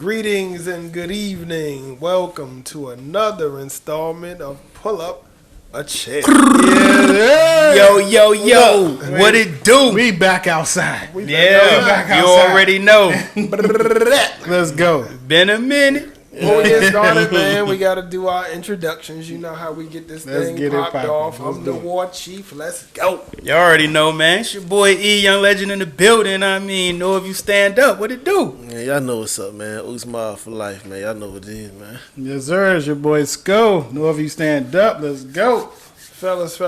Greetings and good evening. Welcome to another installment of Pull Up a Chair. Yo. What it do? We back outside. You already know. Let's go. Been a minute. Before we get started, man, we got to do our introductions. You know how we get this Let's thing get it popped poppin'. off. Let's I'm the go. war chief. Let's go. You already know, man. It's your boy E, Young Legend in the building. Know if you stand up. What it do? Yeah, y'all know what's up, man. Usma for life, man. Y'all know what it is, man. Yes, sir. It's your boy Sko. Know if you stand up. Let's go. Fellas,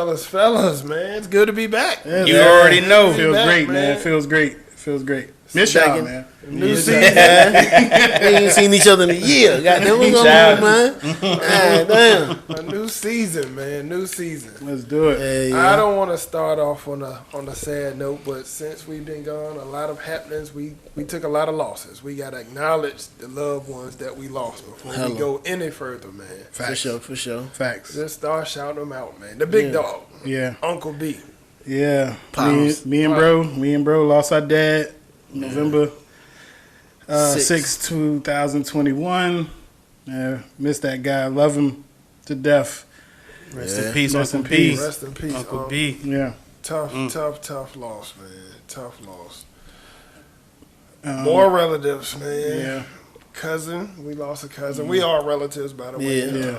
man. It's good to be back. Yes, You man. already know. Feels back, great, man. man. Feels great. Miss y'all, Second. man. New We season. ain't seen each other in a year. Goddamn, what's going on, man? God damn. A new season, man. New season. Let's do it. Hey, I yeah. don't want to start off on a sad note, but since we've been gone, a lot of happenings. We took a lot of losses. We got to acknowledge the loved ones that we lost before Hello. we go any further, man. For sure. Facts. Just start shouting them out, man. The big Yeah. dog, Yeah. Uncle B. Yeah. Pops. Me and bro lost our dad November 6, 2021. Missed that guy. Love him to death. Rest Yeah. in peace, Rest Uncle in B. peace. Rest in peace, Uncle Unc. B. Yeah. Tough loss, man. Tough loss. Um, relatives, man. Yeah. Cousin, we lost a cousin. We are relatives, by the way. Yeah.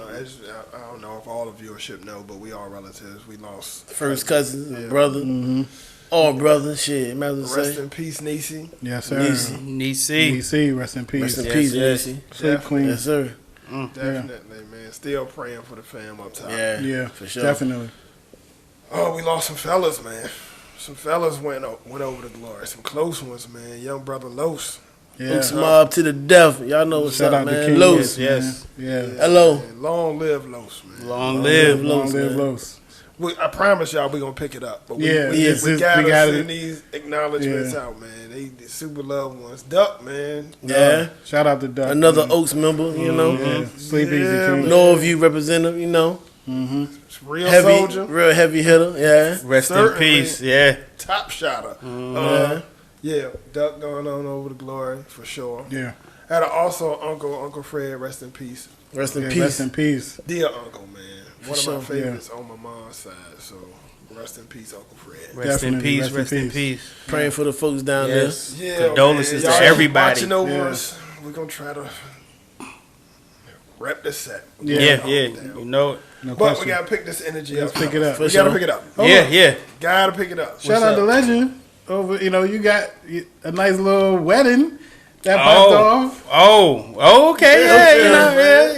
I don't know if all of viewership know, but we are relatives. We lost First cousin, Yeah. brother. Mm-hmm. All brother. Shit, might as well Rest say. in peace, Niecy. Yes, sir. Niecy. Nisi. DC, rest in peace. Rest in Yes, peace, yes. Niecy. Sleep clean. Yes, sir. Definitely, man. Still praying for the fam up top. Yeah, for sure. definitely. Oh, we lost some fellas, man. Some fellas went over the glory. Some close ones, man. Young brother Los. Yeah. Usma up to the death. Y'all know what's Shout up, out to man. King. Los. Yes. Yeah. Hello. Man, long live Los, man. Long live. Los, Long live man. Los. I promise y'all, we gonna pick it up. But we Yes, we we gotta gotta- send these acknowledgments Yeah. out, man. They super loved ones. Duck, man. Yeah. Shout out to Doug. Another Oaks member, you know. Yeah. Sleep Yeah, easy, King. man. Know if you represent him, you know. Mm-hmm. It's real soldier. Real heavy hitter. Yeah. Rest in Certainly. peace. Yeah. Top shotter. Yeah. Yeah, Duck going on over the glory for sure. Yeah. Had also Uncle Fred, rest in peace. Rest in Yeah, peace. Rest in peace. Dear Uncle, man. One of sure, my favorites on my mom's side. So rest in peace, Uncle Fred. Rest in Definitely, peace. Rest in peace. Praying for the folks down Yes. Yeah, Condolences man. to Y'all everybody. watching over Yeah. us. We're gonna try to rep the set. Yeah. You know it. No But question. we gotta pick this energy Let's up. pick it up. For We gotta sure. pick it up. Yeah. Gotta pick it up. Shout out up? to Legend. Over, you got a nice little wedding that popped off. Oh, okay.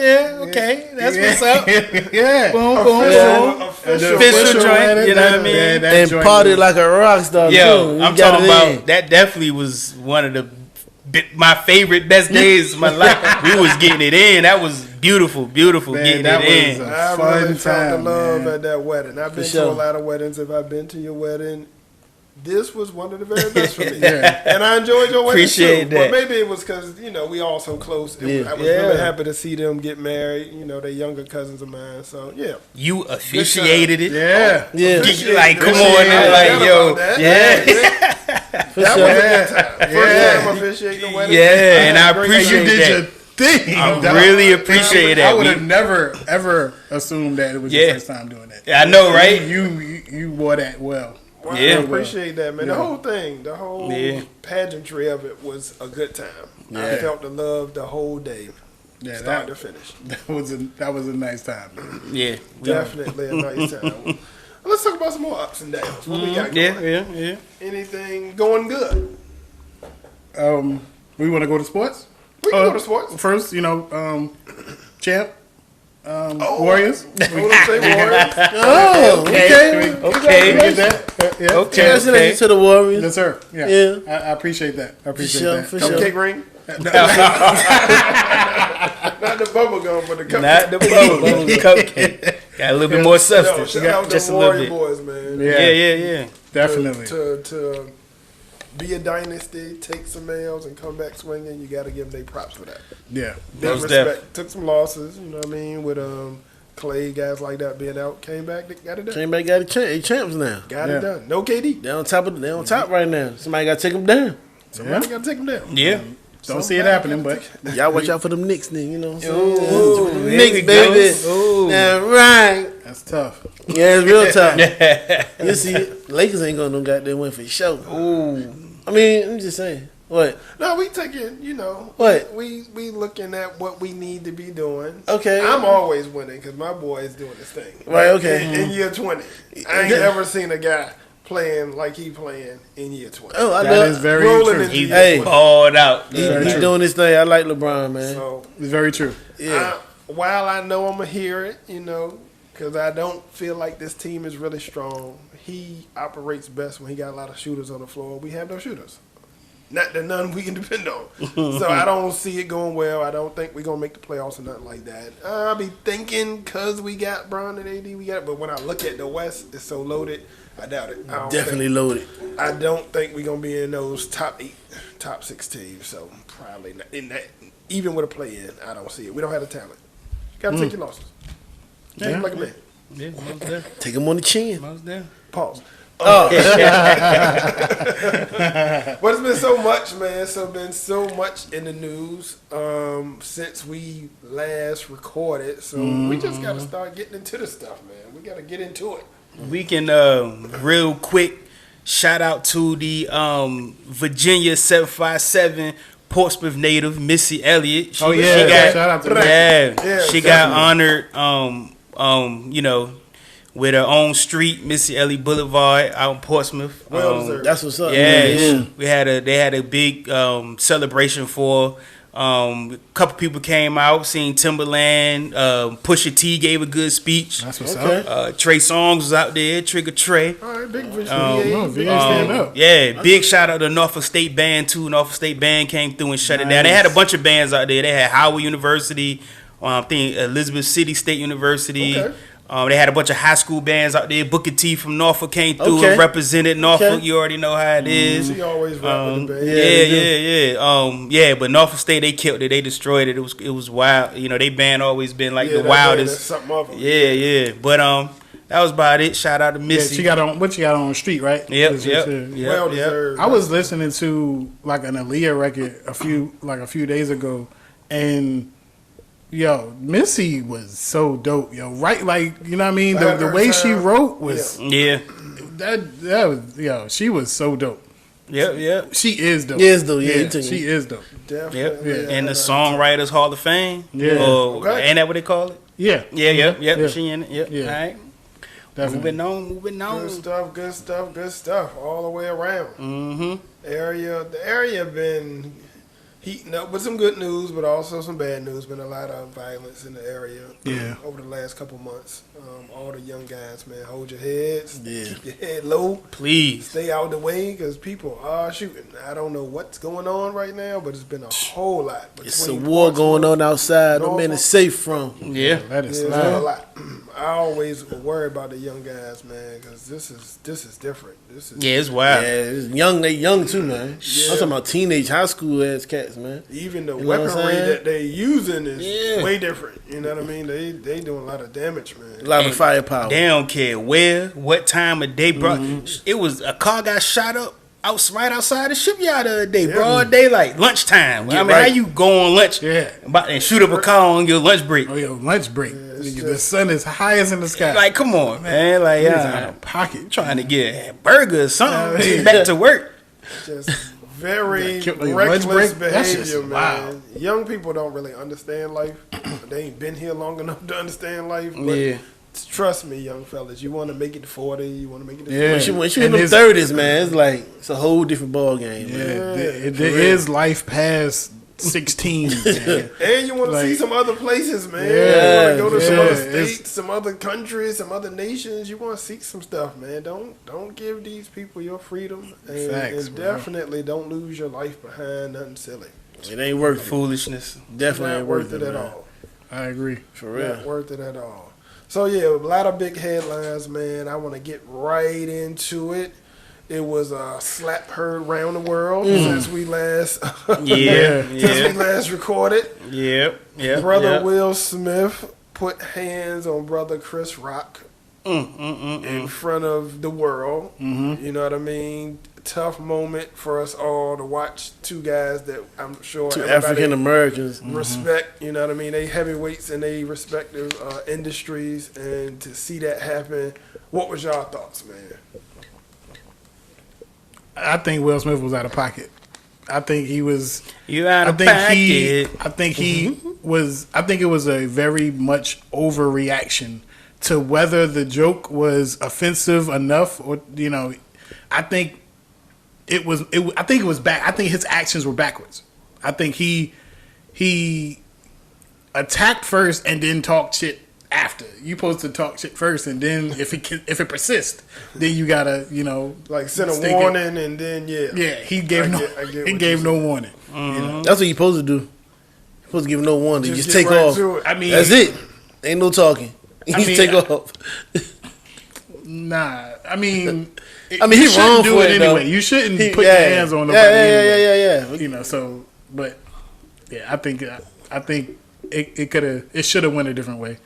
Yeah. Okay. That's what's up. Yeah. Boom. Official joint, wedding, you know what I mean? Yeah, that And joint party was- like a rock star. too. Yo, You I'm got talking it about in. that. Definitely was one of my favorite, best days of my life. We was getting it in. That was beautiful, Man, getting that it was in. a I fun really felt the time, love man. at that wedding. I've been to sure. a lot of weddings. If I've been to your wedding, this was one of the very best for me. Yeah. And I enjoyed your wedding Appreciate too. that. But maybe it was because, we all so close. Yeah. I was really happy to see them get married. They're younger cousins of mine. So, yeah. You officiated it. Yeah. Yeah. Appreciate Like, it. come Appreciate on, it. now, I like, forgot yo, about that. yeah. For That sure. was a good time. First Yeah. time officiating the wedding. Yeah, and I Great appreciate You time. did that. your thing. I dog. really appreciate I that. would have never ever assumed that it was Yeah. your first time doing that. I know, right? You wore that well. Wow, Yeah. I appreciate that, man. The whole thing, the whole Yeah. pageantry of it was a good time. I Yeah. felt the love the whole day, Yeah, start that, to finish. that was a nice time. Man. Yeah. Definitely a nice time. Let's talk about some more ups and downs. What we got Yeah, going? yeah. Anything going good? We want to go to sports. We can go to sports. First, champ, Warriors. Hold on, say Warriors. Oh, Okay. Okay. We get that. Yeah. Okay. Congratulations to the Warriors. Yes, sir. Yeah. Yeah. I appreciate that. I appreciate sure, that. for sure. Cupcake ring? Not the bubble gum, but the cupcake. Not the bubble cupcake. Got a little bit more No, substance. shout out to Just the a little Warrior bit. boys, man. Yeah. Definitely. To be a dynasty, take some L's, and come back swinging, you got to give them their props for that. Yeah. Big Most respect. Took some losses, you know what I mean, with Clay, guys like that being out, came back, got it done. Came back, got the champs now. Got Yeah. it done. No KD. They on top right now. Somebody got to take them down. Somebody got to take them down. Yeah. Don't see it happening, but Y'all watch out for them Knicks, then. You know what I'm Ooh, saying? there Knicks, we baby. go. Ooh. That's right. that's tough. Yeah, it's real tough. You see, Lakers ain't gonna no goddamn win for sure. Ooh. I mean, I'm just saying. What? No, we taking, What? We looking at what we need to be doing. Okay. I'm always winning because my boy is doing his thing. Right, okay. In year 20. I ain't ever seen a guy playing like he playing in year 20. Oh, I That know. is very Rolling true. into He's year Hey. 20. balled out. He Very true. doing his thing. I like LeBron, man. So, It's very true. Yeah. while I know I'm going to hear it, because I don't feel like this team is really strong, he operates best when he got a lot of shooters on the floor. We have no shooters. Not that none we can depend on. So I don't see it going well. I don't think we're going to make the playoffs or nothing like that. I'll be thinking because we got Bron and AD, we got it. But when I look at the West, it's so loaded, I doubt it. Definitely loaded. I don't think we're going to be in those top 8, top 6 teams. So probably not. In that, even with a play-in, I don't see it. We don't have the talent. Got to take your losses. Yeah. Like a man. Yeah, most there. Take him on the chin. Most there. Pause. Oh, But it's been so much, man. Been so much in the news since we last recorded. So we just got to start getting into the stuff, man. We got to get into it. We can real quick shout out to the Virginia 757 Portsmouth native Missy Elliott. Oh, yeah. she got, Shout out to her. yeah, Yeah, she got honored. With her own street, Missy Elliott Boulevard out in Portsmouth. Well deserved. that's what's up. Yeah, man. they had a big celebration for. A couple people came out, seen Timberland. Pusha T gave a good speech. That's what's Okay. up. Trey Songz was out there, Trigger Trey. All right, big vision. No, VA stand up. Yeah, big shout out to Norfolk State Band too. Norfolk State Band came through and shut it down. They had a bunch of bands out there. They had Howard University, I think Elizabeth City State University. Okay. They had a bunch of high school bands out there. Booker T from Norfolk came through Okay. and represented Norfolk. Okay. You already know how it is. She always rap with the band. Yeah. But Norfolk State, they killed it. They destroyed it. It was wild. They band always been like Yeah, the that band, wildest. that's something of it. Yeah. But that was about it. Shout out to Yeah, Missy. she got on what she got on the street, right? Yep. Well deserved. I was listening to like an Aaliyah record a few days ago, and yo, Missy was so dope, yo. Right, like you know what I mean. The way she wrote was Yeah. that was yo. She was so dope. Yep. She is dope. Yes, though. Yeah, you took she me. is dope. Yep. Definitely. And the Songwriters Hall of Fame. Yeah. Okay. Ain't that what they call it? Yeah, Yep. Yeah. She in it. Yep. Yeah. All right. definitely. Moving on. Good stuff all the way around. Mm-hmm. The area been heating up with some good news, but also some bad news. Been a lot of violence in the area over the last couple months. All the young guys, man, hold your heads. Yeah. Keep your head low. Please. Stay out of the way because people are shooting. I don't know what's going on right now, but it's been a whole lot. It's a war going on outside. No man is safe from. Yeah. Let it Yeah, it's been a slide. lot. I always worry about the young guys, man, because this is different. This is Yeah, it's wild. Yeah, it's young. They young too, man. Yeah. I'm talking about teenage, high school ass cats, man. even the You know what I'm weaponry saying? that they using is Yeah. way different. You know what I mean? They doing a lot of damage, man. A lot of firepower. They don't care where, what time of day, bro. Mm-hmm. It was a car got shot up right outside the shipyard the other day, Yeah. broad daylight, lunchtime. I mean, right. how you go on lunch Yeah. and shoot up a car on your lunch break? Oh, yo, lunch break. it's Nigga, just- the sun is highest in the sky. Like, come on, man. Like, Niggas out of pocket. trying to get a burger or something. Yeah. Back to work. Just very Yeah, killed on your lunch reckless break? That's just behavior, man. wild. Young people don't really understand life. They ain't been here long enough to understand life. But Yeah. trust me, young fellas, you want to make it to 40, you want to make it to Yeah. 50. Once you in And them his- 30s, man, it's like it's a whole different ball game. Yeah, Man. there is life past 16. man. And you want to see Like- some other places, man. Yeah, you want to go to some yeah, other it's- states, some other countries, some other nations. You want to see some stuff, man. Don't give these people your freedom, and, Facts, and bro. definitely don't lose your life behind nothing silly. It ain't worth it. Foolishness. Definitely Not ain't worth it at man. all. I agree. For real. Not worth it at all. So yeah, a lot of big headlines, man. I want to get right into it. It was a slap heard around the world since we last Yeah. since we last recorded. Yep. Brother Yep. Will Smith put hands on brother Chris Rock in front of the world. You know what I mean? tough moment for us all to watch two guys that I'm sure Two everybody African Americans. respect. You know what I mean? They heavyweights in their respective industries, and to see that happen, what was y'all thoughts, man? I think Will Smith was out of pocket. I think he was. You out of I think pocket. I think he was. I think it was a very much overreaction to whether the joke was offensive enough, or I think it was. I think it was back. I think his actions were backwards. I think he attacked first and then talked shit after. You supposed to talk shit first, and then if it persists, then you gotta like send a warning, and then he gave no warning. That's what you supposed to do. You're supposed to give no warning. Just take right off. I mean, that's it. Ain't no talking. You just take off. Nah, I mean, he's wrong do for it it anyway. though. You shouldn't put your hands on nobody. Yeah. So, but I think it should have went a different way.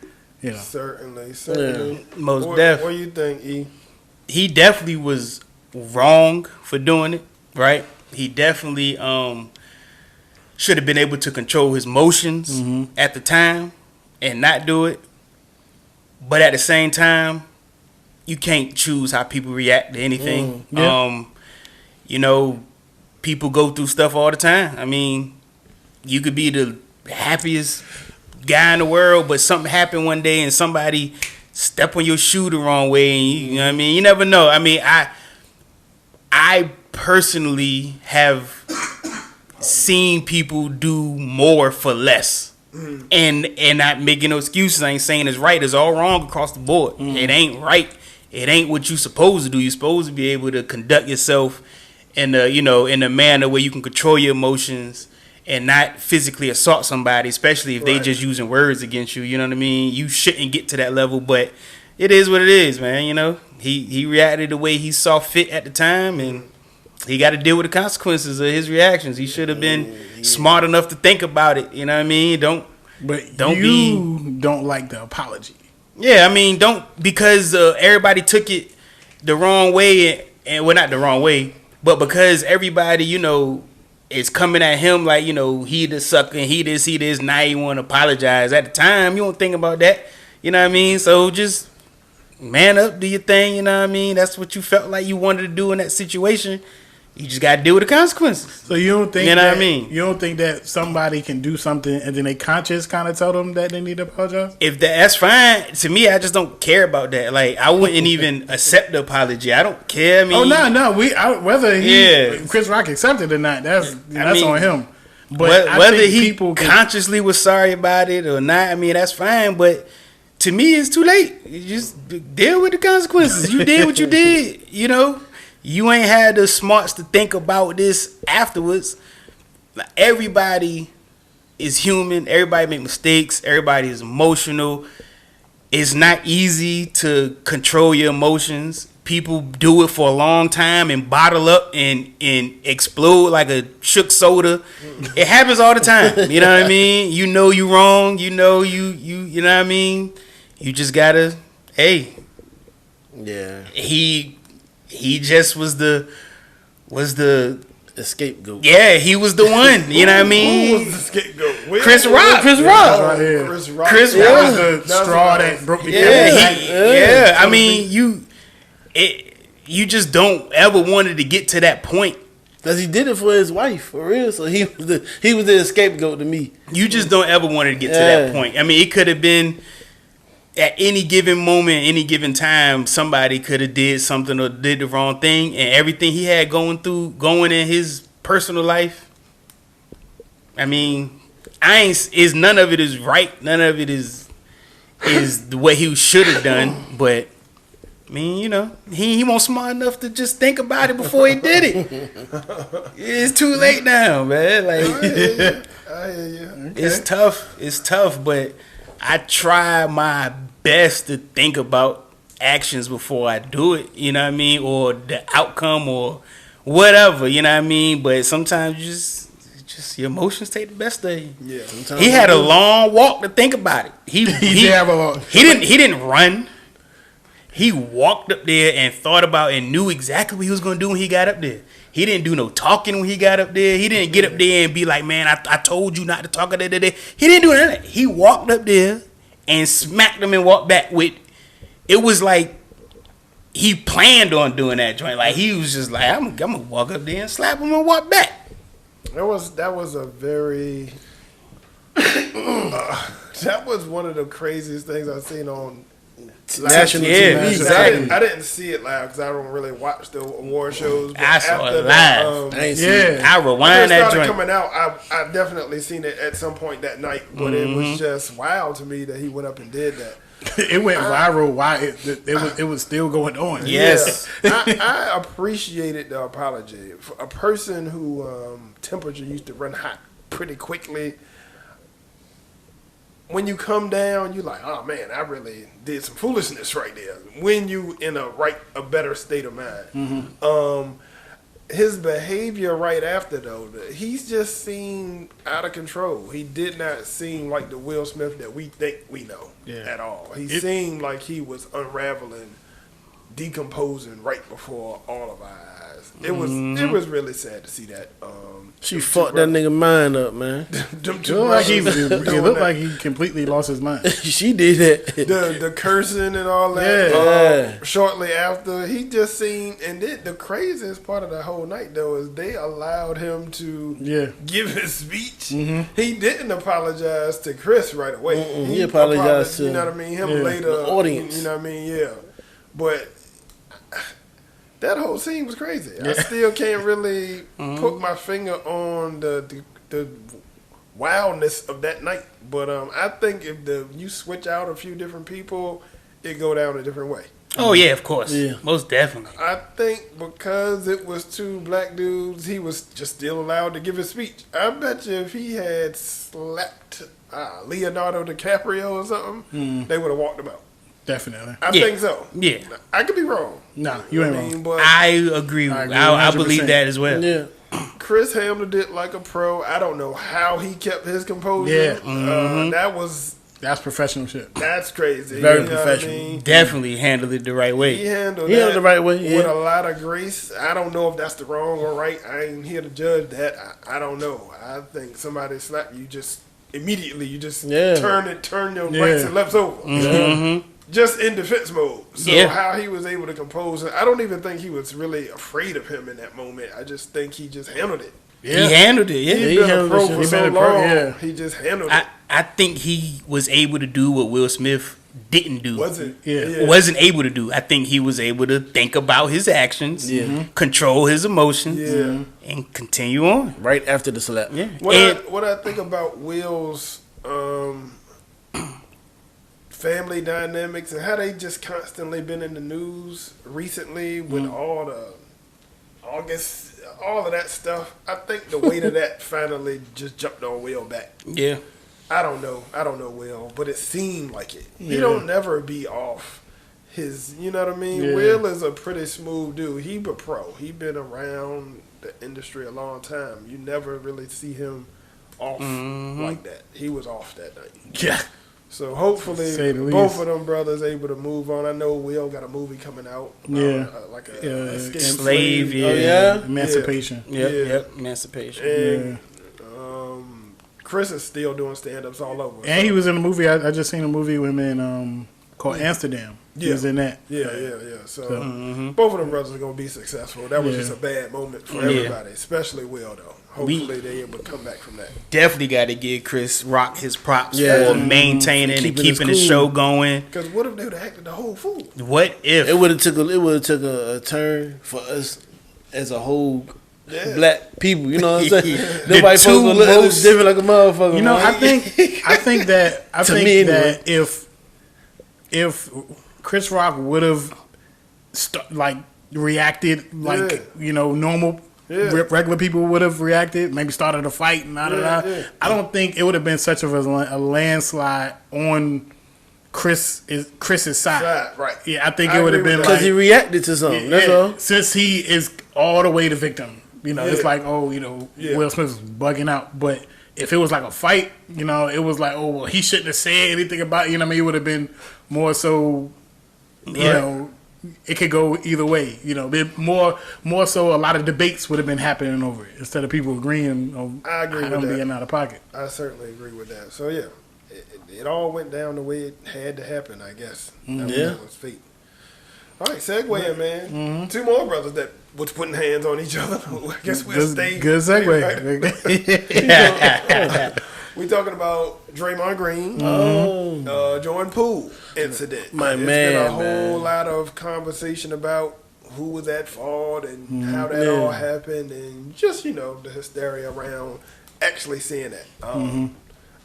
Certainly. Most What do you think, E? He definitely was wrong for doing it, right? He definitely should have been able to control his motions at the time and not do it. But at the same time, you can't choose how people react to anything. People go through stuff all the time. I mean, you could be the happiest guy in the world, but something happened one day and somebody step on your shoe the wrong way, and you know what I mean? You never know. I mean, I personally have seen people do more for less. And not making no excuses. I ain't saying it's right. It's all wrong across the board. It ain't right. It ain't what you supposed to do. You're supposed to be able to conduct yourself in a manner where you can control your emotions and not physically assault somebody, especially if they just using words against you. You know what I mean? You shouldn't get to that level, but it is what it is, man. He reacted the way he saw fit at the time, and he got to deal with the consequences of his reactions. He should have been smart enough to think about it. You know what I mean? Don't like the apology. Yeah, I mean, don't, because everybody took it the wrong way, and well, not the wrong way, but because everybody, is coming at him like, he the sucker, he this, now you want to apologize. At the time, you don't think about that. You know what I mean? So just man up, do your thing. You know what I mean? That's what you felt like you wanted to do in that situation. You just got to deal with the consequences. So you don't think what I mean? You don't think that somebody can do something and then they conscious kind of tell them that they need to apologize? If that's fine. To me, I just don't care about that. Like, I wouldn't even accept the apology. I don't care. I mean, whether Chris Rock accepted or not, that's on him. But whether he consciously was sorry about it or not, I mean, that's fine. But to me, it's too late. You just deal with the consequences. You did what you did, You ain't had the smarts to think about this afterwards. Everybody is human. Everybody make mistakes. Everybody is emotional. It's not easy to control your emotions. People do it for a long time and bottle up and explode like a shook soda. It happens all the time. You know what I mean? You know you wrong. You know you know what I mean? You just gotta, Yeah. He just was the scapegoat. Yeah, he was the one. You know what I mean? Who was the scapegoat? Chris Rock. Chris Rock. Chris Rock was the straw that broke the camel's back. I mean, you just don't ever wanted to get to that point. Because he did it for his wife, for real. So he was the scapegoat to me. You just don't ever want to get to that point. I mean, it could have been at any given moment, any given time, somebody could have did something or did the wrong thing, and everything he had going in his personal life. I mean, none of it is right. None of it is the way he should have done. But I mean, he wasn't smart enough to just think about it before he did it. It's too late now, man. Like, I hear you. It's tough. It's tough, but I try my best to think about actions before I do it, you know what I mean? Or the outcome or whatever, you know what I mean? But sometimes just your emotions take the best of you. Yeah. He had a long walk to think about it. He didn't run. He walked up there and thought about and knew exactly what he was going to do when he got up there. He didn't do no talking when he got up there. He didn't get up there and be like, man, I told you not to talk. He didn't do none of that. He walked up there and smacked him and walked back with. It was like he planned on doing that joint. Like he was just like, I'm gonna walk up there and slap him and walk back. That was a very that was one of the craziest things I've seen on National TV. Exactly. I didn't see it live because I don't really watch the award shows. But I saw it live. I ain't seen it. I rewind that joint. Coming out, I definitely seen it at some point that night, but it was just wild to me that he went up and did that. It went viral. Why it was still going on? Yes. Yeah. I appreciated the apology. For a person who temperature used to run hot pretty quickly. When you come down, you're like, oh man, I really did some foolishness right there. When you in a better state of mind. His behavior right after though, he's just seemed out of control. He did not seem like the Will Smith that we think we know at all. He seemed like he was unraveling, decomposing right before all of our eyes. It was really sad to see that. She fucked that nigga mind up, man. It looked like he completely lost his mind. She did that. The cursing and all that. Yeah. Shortly after, he just seemed, and the craziest part of the whole night though is they allowed him to give his speech. He didn't apologize to Chris right away. He apologized to, you know what I mean, him later, the audience. You know what I mean, yeah. But that whole scene was crazy. I still can't really put my finger on the wildness of that night. But I think if you switch out a few different people, it go down a different way. Oh yeah, of course. Yeah. Most definitely. I think because it was two black dudes, he was just still allowed to give his speech. I bet you if he had slapped Leonardo DiCaprio or something, they would have walked him out. Definitely. I think so. Yeah. I could be wrong. Nah, you ain't wrong. But I agree. I believe that as well. Yeah. Chris handled it like a pro. I don't know how he kept his composure. Yeah. That's professional shit. That's crazy. Very You know professional. what I mean? Definitely handled it the right way. He handled it the right way, with a lot of grace. I don't know if that's the wrong or right. I ain't here to judge that. I don't know. I think somebody slap you just immediately. You just turn your rights and lefts over. Just in defense mode. So how he was able to compose it, I don't even think he was really afraid of him in that moment. I just think he just handled it. Yeah. He handled it. Yeah, He's been a pro for so long. He just handled it. I think he was able to do what Will Smith didn't do. Wasn't able to do. I think he was able to think about his actions, control his emotions, and continue on. Right after the slap. Yeah. What I think about Will's family dynamics and how they just constantly been in the news recently with all the August, all of that stuff. I think the weight of that finally just jumped on Will back. Yeah. I don't know Will, but it seemed like it. He don't never be off his, you know what I mean? Will is a pretty smooth dude. He a pro. He been around the industry a long time. You never really see him off like that. He was off that night. Yeah. So hopefully both of them brothers able to move on. I know Will got a movie coming out. Like a escape slave. Yeah. Oh, yeah. Emancipation. Yep. Emancipation. And Chris is still doing stand-ups all over. And he was in a movie. I just seen a movie with him in called Amsterdam. He was in that. Yeah. So both of them brothers are gonna be successful. That was just a bad moment for everybody, especially Will though. Hopefully they able to come back from that. Definitely got to give Chris Rock his props for maintaining and keeping the show going. Because what if they would have acted the whole fool? What if it would have took a turn for us as a whole black people? You know what I'm saying? Nobody supposed to look at us different like a motherfucker. You know, man. I think that if Chris Rock would have reacted normal. Regular people would have reacted, maybe started a fight and I don't think it would have been such of a landslide on Chris's side. Right. Yeah, I think it would have been because he reacted to something. That's all. Since he is all the way the victim, it's like Will Smith is bugging out. But if it was like a fight, it was like he shouldn't have said anything about it. It would have been more so. it could go either way. You know, more so a lot of debates would have been happening over it instead of people agreeing on I agree with him that. being out of pocket. I certainly agree with that. So yeah, it all went down the way it had to happen. I guess that was fate. All right, segue, man. Mm-hmm. 2 more brothers that was putting hands on each other. I guess we'll stay. Good segue. Right? We talking about Dreymond Green, Jordan Poole incident. There's been a whole lot of conversation about who was at fault and how that all happened, and just the hysteria around actually seeing that.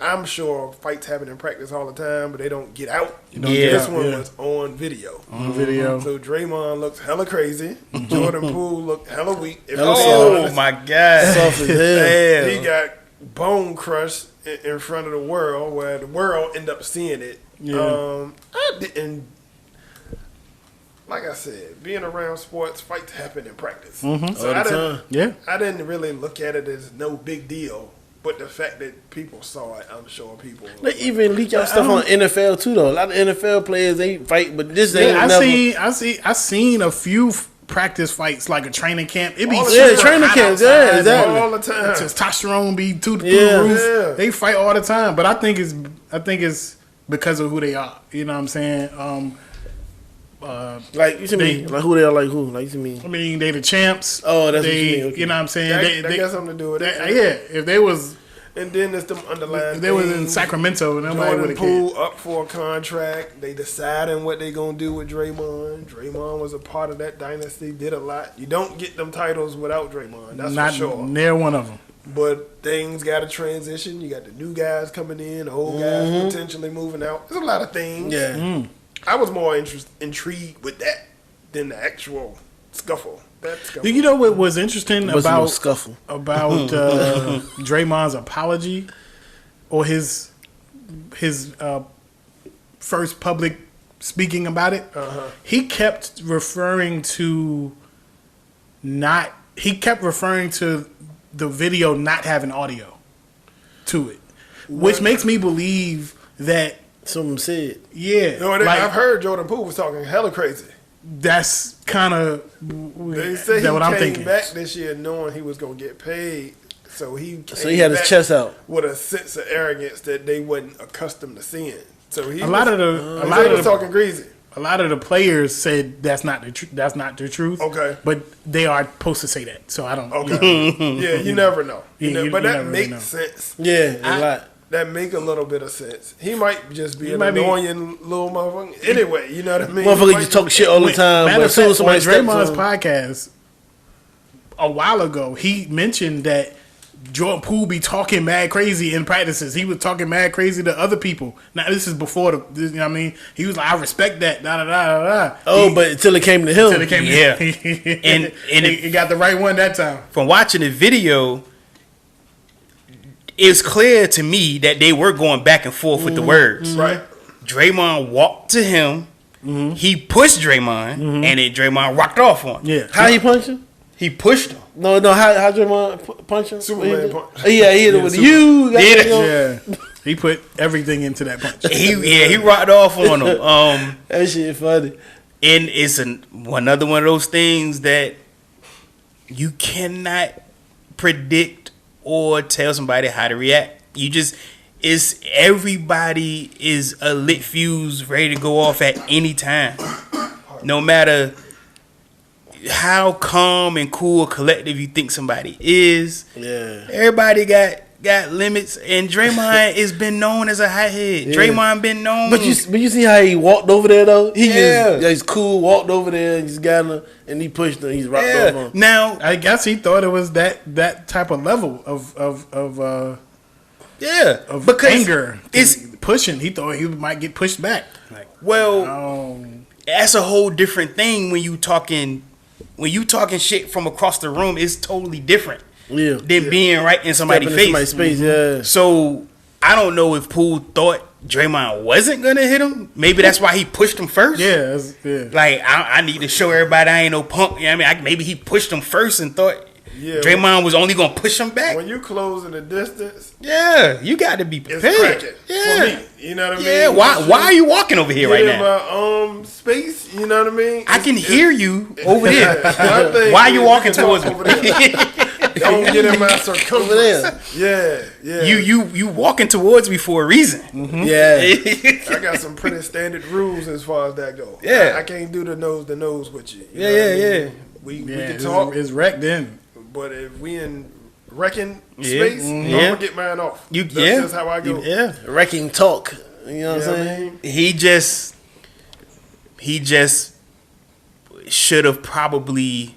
I'm sure fights happen in practice all the time, but they don't get out. This one was on video. So Dreymond looks hella crazy. Jordan Poole looked hella weak. Oh my God! Soft as hell. He got bone crushed in front of the world, where the world ended up seeing it. I didn't. Like I said, being around sports, fights happen in practice. So I didn't really look at it as no big deal. But the fact that people saw it, I'm sure people. They even leak out stuff on NFL too, though. A lot of NFL players they fight, but this ain't. I seen a few practice fights like a training camp. It be training camps, exactly. All the time. Testosterone be through the roof. Yeah. They fight all the time, but I think it's because of who they are. You know what I'm saying? Like you see me, like who they are, like who, like you see me. I mean, they the champs. Oh, that's what you mean. Okay. You know what I'm saying? That got something to do with it. If they was, and then there's them underlying. If they was in Sacramento, and nobody would have Poole up for a contract. They deciding what they gonna do with Dreymond. Dreymond was a part of that dynasty. Did a lot. You don't get them titles without Dreymond. That's not for sure. Near one of them. But things got to transition. You got the new guys coming in, old guys potentially moving out. There's a lot of things. Yeah. I was more intrigued with that than the actual scuffle. You know what was interesting about scuffle about Dreymond's apology or his first public speaking about it? He kept referring to the video not having audio to it, which makes me believe that. Someone said, I've heard Jordan Poole was talking hella crazy. That's kind of they say he what I'm came thinking. back this year knowing he was gonna get paid, so he had his chest out with a sense of arrogance that they wasn't accustomed to seeing. So he was talking crazy. A lot of the players said that's not the truth. Okay, but they are supposed to say that, so I don't. Okay, yeah, you never know. But that makes sense. Yeah, a lot. That make a little bit of sense. He might just be an annoying little motherfucker. Anyway, you know what I mean? Motherfucker just talk shit all the time. Matter of fact, on Dreymond's podcast a while ago, he mentioned that Jordan Poole be talking mad crazy in practices. He was talking mad crazy to other people. Now this is before you know what I mean? He was like, I respect that. But until it came to him, and he got the right one that time. From watching the video, it's clear to me that they were going back and forth with the words. Right. Draymond walked to him. He pushed Draymond, and then Draymond rocked off on him. Yeah. How he punched him? He pushed him. No. How Draymond punched him? Superman punch. Yeah, he hit it with you. Yeah. He put everything into that punch. He rocked off on him. That shit funny. And it's another one of those things that you cannot predict or tell somebody how to react. Everybody is a lit fuse ready to go off at any time. No matter how calm and cool collective you think somebody is. Yeah. Everybody got limits, and Draymond has been known as a hothead. Yeah. Draymond been known. But you see how he walked over there though? He's cool, walked over there and just got him and he pushed him, he's rocked off him. Now I guess he thought it was that type of level of anger. It's pushing. He thought he might get pushed back. That's a whole different thing when you talking shit from across the room. It's totally different. Yeah. Than being right in somebody's face. Yeah. So I don't know if Poole thought Draymond wasn't gonna hit him. Maybe that's why he pushed him first. Yeah. Like I need to show everybody I ain't no punk. You know what I mean, maybe he pushed him first and thought Yeah. Draymond was only gonna push him back. When you close in the distance, Yeah, you got to be it's prepared. cracking. Yeah, For me, you know what I mean? yeah. Why are you walking over here right now? My space, you know what I mean? I can hear you over there. Why are you walking towards me? Don't get in my circumference. Yeah. You walking towards me for a reason. Mm-hmm. Yeah. I got some pretty standard rules as far as that goes. Yeah. I can't do the nose to nose with you. You Yeah, know what I yeah, mean? yeah. We can talk, It's wrecked in. but if we in wrecking Yeah. space, Mhm. I'm Yeah. gonna get mine off. That's yeah. just how I go. Yeah. Wrecking talk. You know what I'm You know what I saying? mean? He just should have probably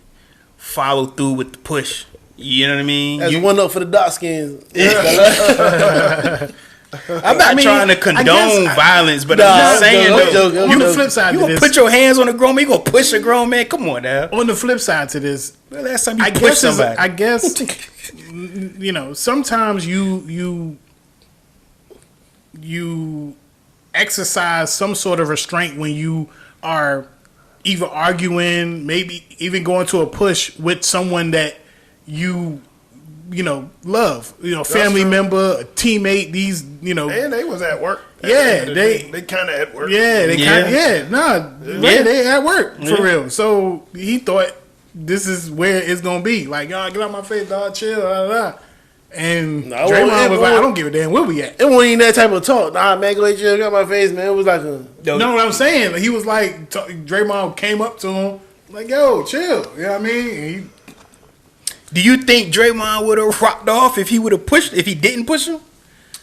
followed through with the push. You know what I mean? That's one up for the dark skins. I'm not trying to condone violence, but I'm just saying I'm though, joking, I'm On the joking. flip side you to gonna this, put your hands on a grown man? You gonna push a grown man? Come on now. on the flip side to this, The last time you I pushed guess somebody, I guess you know, sometimes you exercise some sort of restraint when you are either arguing, maybe even going to a push with someone that you know love, family true. member, a teammate. These And they was at work. Yeah, they kind of at work. yeah, they Yeah. they at work for real. So he thought this is where it's gonna be. Like, y'all get out my face, dog, chill, blah, blah, blah. And No, Draymond was like, it I don't give a damn where we at. It wasn't even that type of talk. Nah, man, go ahead, you got my face, man. It was like a. You know what I'm saying? He was like, Draymond came up to him, like, yo, chill. You know what I mean? And do you think Draymond would have rocked off if he would have pushed? If he didn't push him?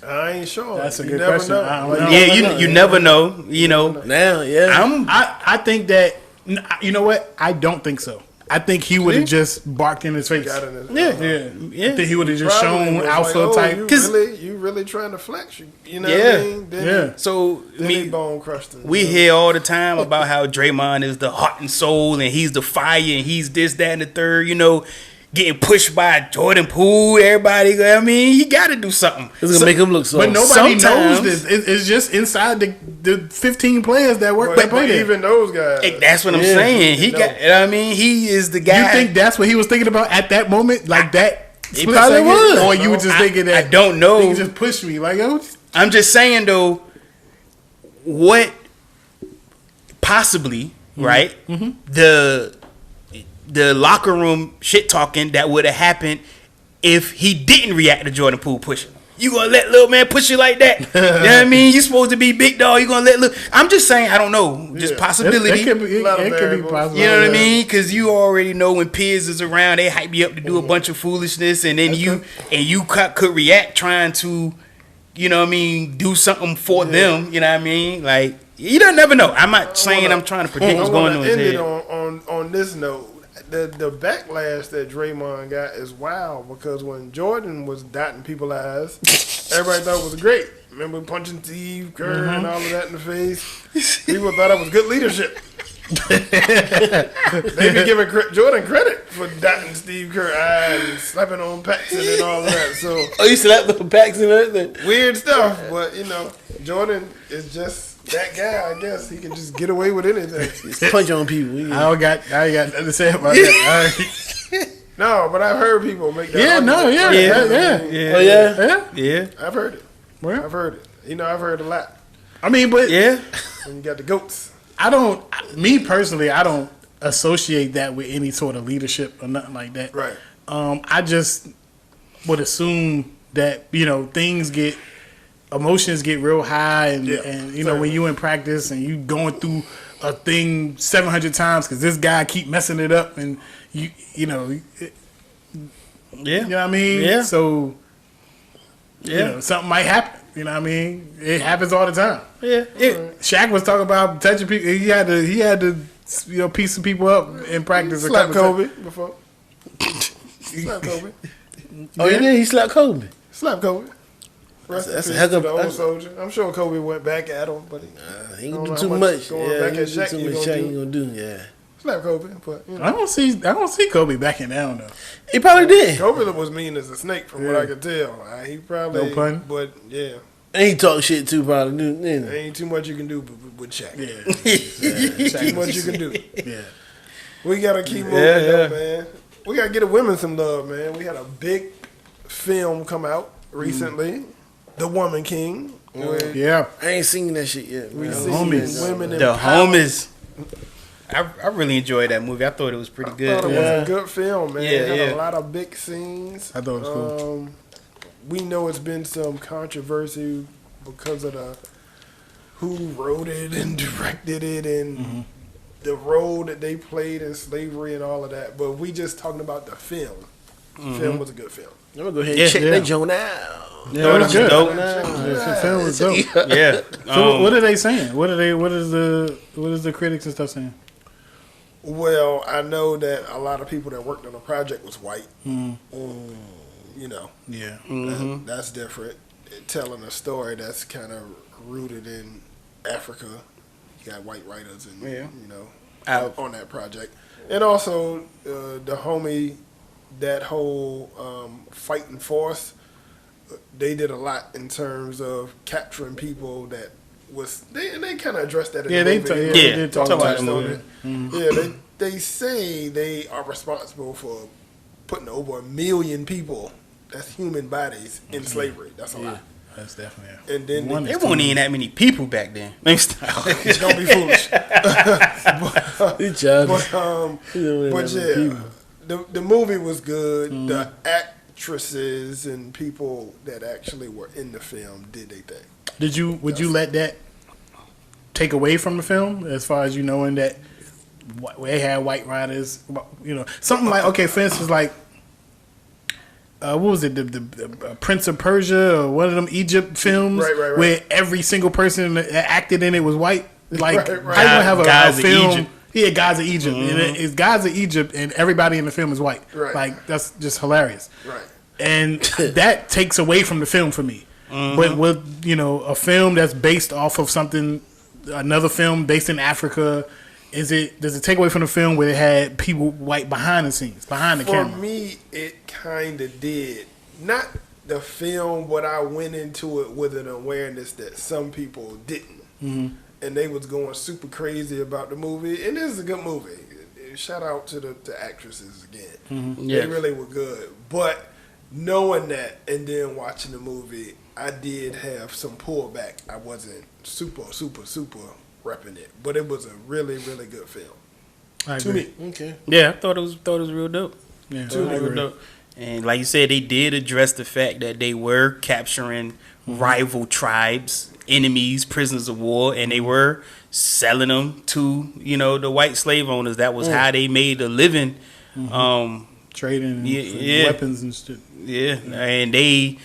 I ain't sure. That's a You good never question. know. I don't Like, know. Yeah, you never know. You know, Now, yeah. I think that, you know what? I don't think so. I think he would have just barked in his face. got in his- I think he would have just Probably shown was alpha like, oh, type. You really trying to flex? You know Yeah. what I mean? Then so Then he bone crushed him. we hear all the time about how Draymond is the heart and soul, and he's the fire, and he's this, that, and the third. Getting pushed by Jordan Poole, everybody. I mean, he got to do something. It's gonna make him look soft. But nobody Sometimes- knows this. It's just inside the 15 players that work that play But there. even those guys. That's what I'm Yeah. saying. He got. I mean, he is the guy. You think that's what he was thinking about at that moment, like that? He split probably second? was. Or you were just thinking that I don't know. He just pushed me like, yo. I'm just saying though, what possibly right the locker room shit talking that would have happened if he didn't react to Jordan Poole pushing him. You gonna let little man push you like that? You know what I mean? You supposed to be big dog. You gonna let little? I'm just saying. I don't know. Just possibility. It could be, Lot of it could be variables. possible. You know what I mean? Because you already know when Piers is around, they hype you up to do a bunch of foolishness, and then you could react trying to, you know what I mean, do something for them. You know what I mean? Like you don't never know. I'm not saying I'm trying to predict what's going on in his end it head. on this note. The backlash that Draymond got is wild because when Jordan was dotting people's eyes, everybody thought it was great. Remember punching Steve Kerr and all of that in the face? People thought that was good leadership. They be giving Jordan credit for dotting Steve Kerr eyes and slapping on Paxson and all of that. So you slapped the packs and everything. weird stuff, but Jordan is just that guy. I guess he can just get away with anything. Just punch on people. I ain't got nothing to say about that. All right. No, but I've heard people make that. Yeah, no, argument. yeah. Oh yeah. Yeah. I've heard it. Well, I've heard it. I've heard a lot. I mean, but Yeah. When you got the goats. me personally, I don't associate that with any sort of leadership or nothing like that. Right. I just would assume that, emotions get real high and when you in practice and you going through a thing 700 times because this guy keep messing it up and you know what I mean? Yeah. So, Yeah. something might happen. You know what I mean? It happens all the time. Yeah. Shaq was talking about touching people. He had to piece some people up in practice. Slap a couple Kobe before. Slap Kobe. Oh yeah, he slapped Kobe. Slap Kobe. Rest That's in a peace heck to of- the old that's- soldier. I'm sure Kobe went back at him, but He I ain't don't do know too how much. much going Yeah, back he at do Shaq too you much. gonna Shaq do. ain't gonna do. Yeah, slap Kobe. But I don't see Kobe backing down though. he probably did. Kobe was mean as a snake from what I could tell. He probably No pun. But yeah, And he talk shit too, probably. there ain't too much you can do with Shaq. Yeah, Too much you can do. yeah. We gotta keep moving Yeah. though, man. We gotta get the women some love, man. We had a big film come out recently, The Woman King. Yeah, I ain't seen that shit yet. We The see Homies. women The empowered. Homies. I really enjoyed that movie. I thought it was pretty I good. thought it was a good film, man. Yeah, It had yeah. a lot of big scenes. I thought it was cool. We know it's been some controversy because of who wrote it and directed it and the role that they played in slavery and all of that. But we just talking about the film. The film was a good film. I'm gonna go ahead Yeah. and check Yeah. that joint out. Yeah, it was good. dope. The film was dope. Yeah. So what are they saying? What is the critics and stuff saying? Well, I know that a lot of people that worked on the project was white. You know, Yeah. that's different. Telling a story that's kind of rooted in Africa. You got white writers and Yeah. you know Out. on that project, and also the homie, that whole fighting force. They did a lot in terms of capturing people that was they kind of addressed that in Yeah, the they movie. they did talk about touched the on movie. it. Yeah, they say they are responsible for putting over 1 million people, that's human bodies, in slavery. That's a lot. That's definitely. And then One There wasn't even that many people back then. Let me stop. don't be foolish. Good job. But yeah, the movie was good. The actresses and people that actually were in the film did their thing. Would you let that take away from the film as far as you knowing that they had white writers, you know, something like, okay, for instance, like what was it, the Prince of Persia or one of them Egypt films, Right. where every single person that acted in it was white. Like, Right. how you gonna have Guys a of film? Egypt. Yeah, Guys of Egypt. And it's Guys of Egypt, and everybody in the film is white. Right. Like, that's just hilarious. Right. And that takes away from the film for me. But with, you know, a film that's based off of something, another film based in Africa, does it take away from the film where it had people white behind the scenes, behind the For camera? me, it kind of did. Not the film, but I went into it with an awareness that some people didn't. And they was going super crazy about the movie. And it is a good movie. Shout out to the actresses again. Yes. They really were good. But knowing that and then watching the movie, I did have some pullback. I wasn't super repping it. But it was a really, really good film. I To agree. me. Okay. Yeah, I thought it was real dope. Yeah, Thought it I was real agree. dope. And like you said, they did address the fact that they were capturing rival tribes, enemies, prisoners of war, and they were selling them to, you know, the white slave owners. That was how they made a living. Trading Yeah. weapons and shit. Yeah, and they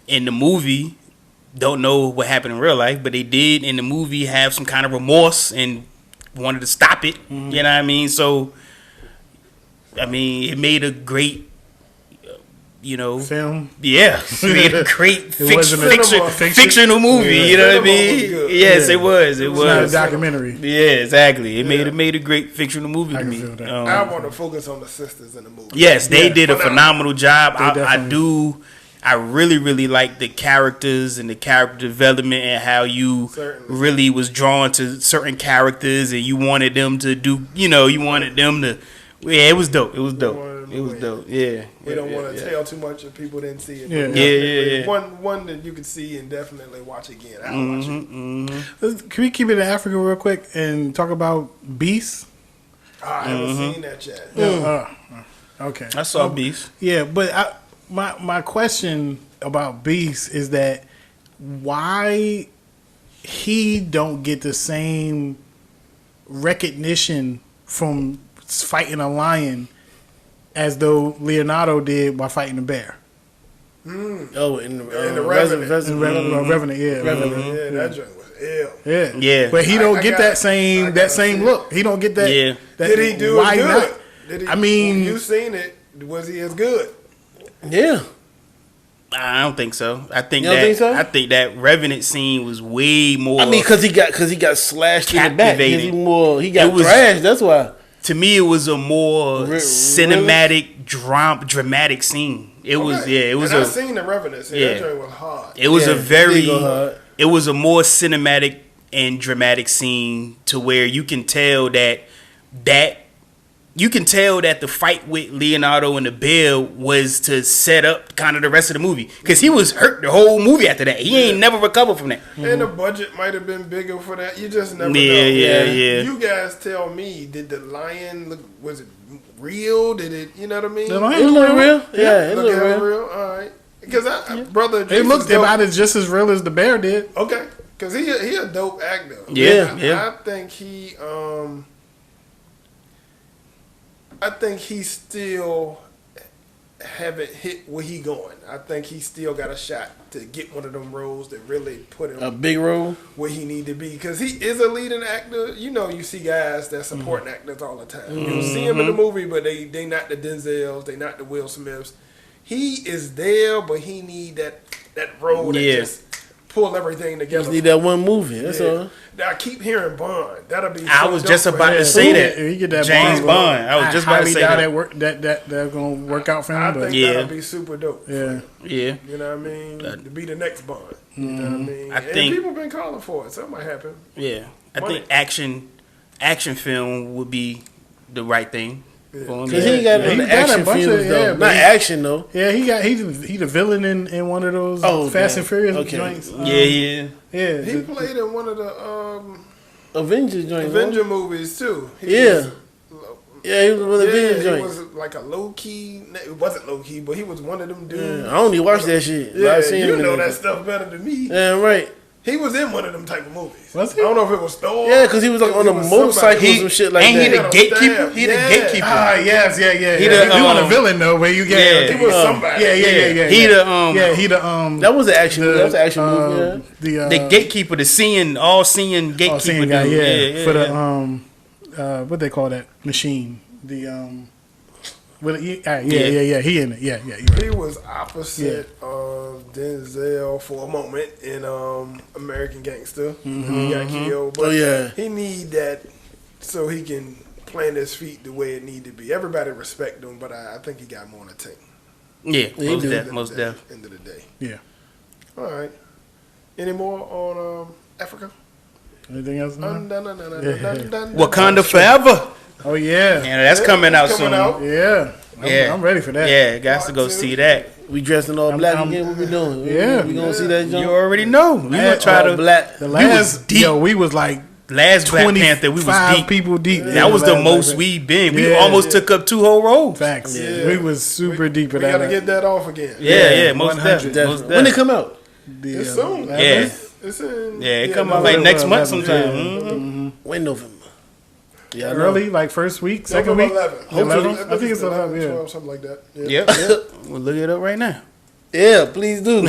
in the movie don't know what happened in real life, but they did in the movie have some kind of remorse and wanted to stop it. You know what I mean? So, I mean, it made a great, you know, Film. yeah, it made a great wasn't a fictional movie. You know what I Cinema was mean? good. Yes, Yeah. it was. It It's not a was. documentary. Yeah, exactly. It made a great fictional movie I to can me. feel that. I want to focus on the sisters in the movie. Yes, they Yeah. did a phenomenal job. I definitely- do. I really like the characters and the character development and how you Certainly. really was drawn to certain characters and you wanted them to do. You know, you wanted them to. Yeah, it was dope. It was dope. wanted It was them to dope. Yeah. We don't want to yeah. tell too much if people didn't see it. Yeah. But Yeah, definitely yeah. One that you can see and definitely watch again. I'll watch it. Can we keep it in Africa real quick and talk about Beast? I haven't seen that yet. Okay. I saw Beast. Yeah, but my question about Beast is that why he don't get the same recognition from fighting a lion as though Leonardo did while fighting the bear. Oh, in the Revenant. Revenant, yeah. Yeah, that joint was ill. Yeah. Yeah. But he don't I get gotta- that I same gotta same see look. He don't get that. Yeah. that Did he do why it good? not? Did he, I mean- when you seen it, was he as good? Yeah. I don't think so. I think You don't that think so? I think that Revenant scene was way more. I mean, because he got slashed in the back. Captivating. He got It was- thrashed. That's why. to me, it was a more Really? cinematic, dramatic scene. It was, Okay. yeah, it was and I a, seen the Revenant. So yeah. That joint was hard. it was Yeah, a very, it did go hard. it was a more cinematic and dramatic scene to where you can tell that you can tell that the fight with Leonardo and the Bear was to set up kind of the rest of the movie because he was hurt the whole movie after that. He ain't never recovered from that. And the budget might have been bigger for that. You just never know. Yeah. You guys tell me, did the lion look? Was it real? Did it? You know what I mean? The lion It looked real. Yeah, it Look looked real. All right. Because brother, It looked about as just as real as the bear did. okay. Because he a dope actor. Yeah. I think he still haven't hit where he going. I think he still got a shot to get one of them roles that really put him A big role. where he need to be. Because he is a leading actor. You know, you see guys that supporting actors all the time. You see him in the movie, but they not the Denzels, they not the Will Smiths. He is there, but he need that role that just pull everything together. Just need that one movie. That's all. I keep hearing Bond. That'll be. I was just about to say that. If you get that James Bond. I was just about to say that. That's gonna work out for him. I But think that'll be super dope. yeah. Yeah. You know what I mean? To be the next Bond. You know what I mean? I think people been calling for it. Something might happen. Yeah. I Money. think action film would be the right thing for him. Cause he ain't got he no got a action bunch films of- though. yeah, Not but he- action though. Yeah, he the villain in one of those Fast and Furious joints. Yeah. He played in one of the Avengers joint. Avenger movies too. He Yeah. was- Yeah, he was one of the Avengers he joints. was like a low key. It wasn't low key, but he was one of them dudes. Yeah, I only watch that shit. But Yeah, I seen you him in know it. that stuff better than me. Yeah, right. He was in one of them type of movies. Was he? I don't know if it was Thor. Yeah, because he was like on a motorcycle or some shit like ain't that. he the gatekeeper? He the gatekeeper. Yes. He He the, want a villain though, where you get. He was somebody. Yeah. He the He the That was an action. That was an action movie. Yeah. the gatekeeper, the all-seeing gatekeeper. seeing guy, dude. for the what they call that machine? The he in it. Yeah. You're right. He was opposite of Denzel for a moment in American Gangster. He got killed. But he need that so he can plant his feet the way it need to be. Everybody respect him, but I think he got more on the team. Yeah, most def. End of the day. Yeah. All right. Any more on Africa? Anything else? Wakanda Forever. Oh yeah. Yeah, that's coming out soon. Yeah. I'm ready for that. Yeah, got to go see that. We dressed in all black again. What we doing? Yeah. We gonna see that You joint? already know. We gonna try to black. The last deep. we was like last Black Panther. We was deep. people deep. That was the most we been. We almost took up 2 whole rows. Facts. Yeah. We was super deep in We that. gotta get that off again. Yeah, most 100. definitely. When it come out? It's soon. Yeah. It's in. It come out like next month sometime. Yeah. When November? Yeah, I know. Early, like first week, second week. 11. I think it's 11. 12, something like that. Yep. We'll look it up right now. Yeah, please do.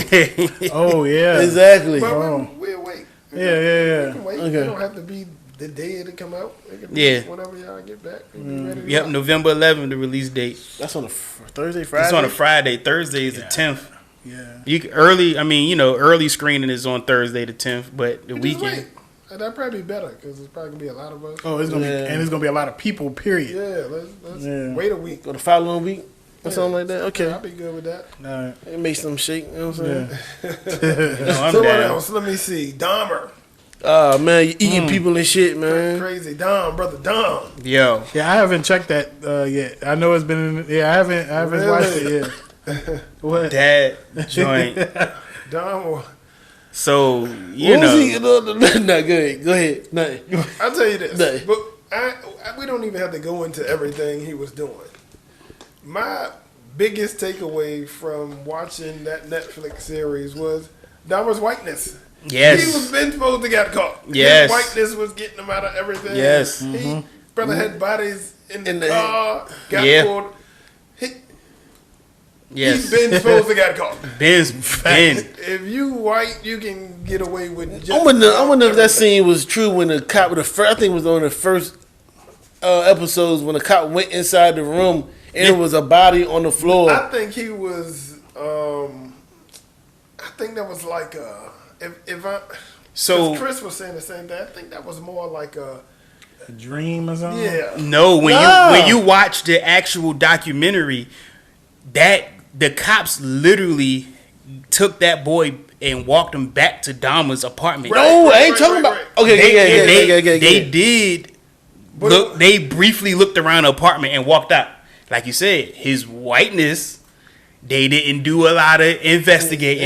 Oh yeah. Exactly. But Oh. we'll wait. Yeah. We can wait. Okay. It don't have to be the day it come out. It can be Yeah. whenever y'all get back. We'll be ready to Yep, rock. November 11th, the release date. That's on a Thursday, Friday. It's on a Friday. Thursday is the 10th. Yeah. Early screening is on Thursday the 10th, but the Just weekend. wait. That'd probably be better because it's probably gonna be a lot of us. Oh, it's gonna be, and it's gonna be a lot of people. Period. Yeah, let's wait a week. Go the following week or something like that. Yeah, Okay. I'll be good with that. All right. It makes them shake. You know what I'm saying? I'm So what down. else? Let me see. Dahmer. Man, you eating people and shit, man. Crazy. Brother Dom. Yo, Yeah, I haven't checked that yet. I know it's been. I haven't Really? watched it yet. What? that joint. Dom. So, What was he? No, go ahead. Nothing. I'll tell you this. Nothing. But we don't even have to go into everything he was doing. My biggest takeaway from watching that Netflix series was Dahmer's whiteness. Yes. He was been supposed to get caught. Yes. His whiteness was getting him out of everything. Yes. He brother had bodies in the In the- car, got Yeah. pulled. Yes. He's been supposed to get caught. Ben's Ben. If you white, you can get away with just I wonder if that scene was true when the cop, I think it was on the first episodes when the cop went inside the room and it was a body on the floor. I think he was. I think that was like a. If I. So 'cause Chris was saying the same thing. I think that was more like a. A dream or something? Yeah. no, when No. you watch the actual documentary, that the cops literally took that boy and walked him back to Dahmer's apartment. No, I ain't Right, talking right, about. right. Okay, They yeah. did They briefly looked around the apartment and walked out. Like you said, his whiteness. They didn't do a lot of investigating.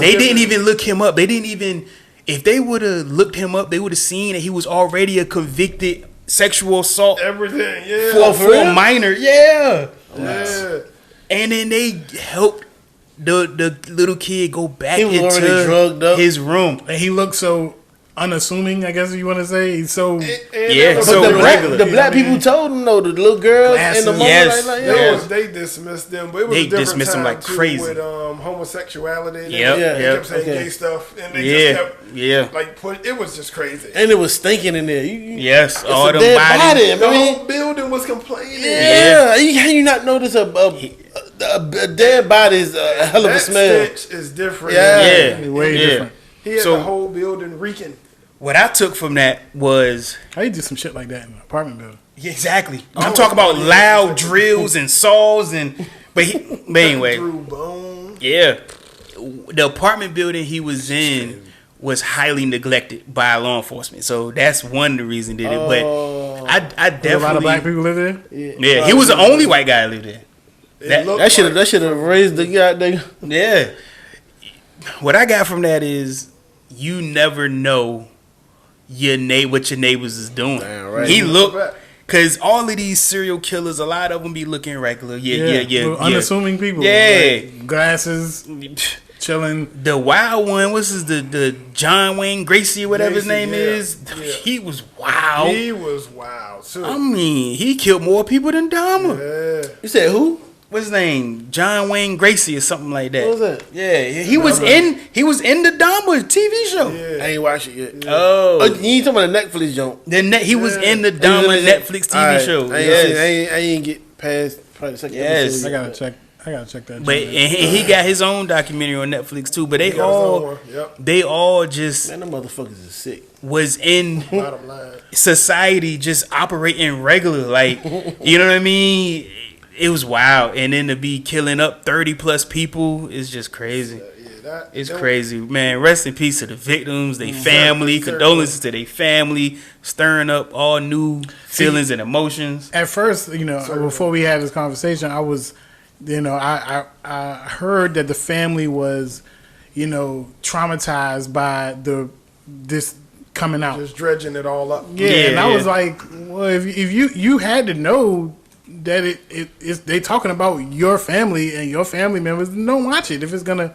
They didn't even look him up. They didn't even. If they would have looked him up, they would have seen that he was already a convicted sexual assault. Everything, for a minor, Yeah. And then they helped the little kid go back drugged into up. his room. And he looked so unassuming, I guess you want to say. He's so Yeah, But so the regular. black people told him though, the little girl and the mom, Yes. They dismissed them, but it was They a different dismissed them time like too, crazy. with homosexuality. Yep, They yep. kept saying Okay. gay stuff, and they just kept like it was just crazy. and it was stinking in there. Yes, It's all a them dead bodies. body, The man. whole building was complaining. Yeah, how you not notice a dead body is a hell of a That smell? stench is different. Yeah. way different. He had So- the whole building reeking. What I took from that was How you do some shit like that in an apartment building? exactly. I'm talking about loud drills and saws but anyway, Through bone. yeah. The apartment building he was in was highly neglected by law enforcement, so that's one of the reasons did it. But I definitely A lot of black people live there. Yeah, he was the only white guy that lived there. It looked That should have raised the goddamn. Yeah. What I got from that is you never know what your neighbors is doing. Damn right. He looked, because all of these serial killers, a lot of them be looking regular. Yeah. Unassuming people. Yeah. Like glasses, chilling. The wild one, the John Wayne Gracie, whatever his Gracie, name yeah. is. Yeah. He was wild. He was wild too. I mean, he killed more people than Dahmer. Yeah. You said who? What's his name? John Wayne Gracie or something like that. What was that? Yeah, he was in the Dahmer TV show. Yeah. I ain't watched it yet. Oh, You ain't talking about the Netflix joint. he was in the Dahmer Netflix TV Alright, show. I ain't get past probably the second Yes. episode. I gotta check that. But joint. and he got his own documentary on Netflix too. But He got his own one. Yep. they all just Man, them motherfuckers is sick. was in Bottom line. society, just operating regular. Like, you know what I mean? It was wild, and then to be killing up 30 plus people is just crazy. It's crazy, man. Rest in peace to the victims, their family. Condolences to their family. Stirring up all new feelings and emotions. At first, before we had this conversation, I was, I heard that the family was, traumatized by this coming out. Just dredging it all up. Yeah, and I was like, well, if you had to know that it's they talking about your family and your family members, don't watch it if it's gonna,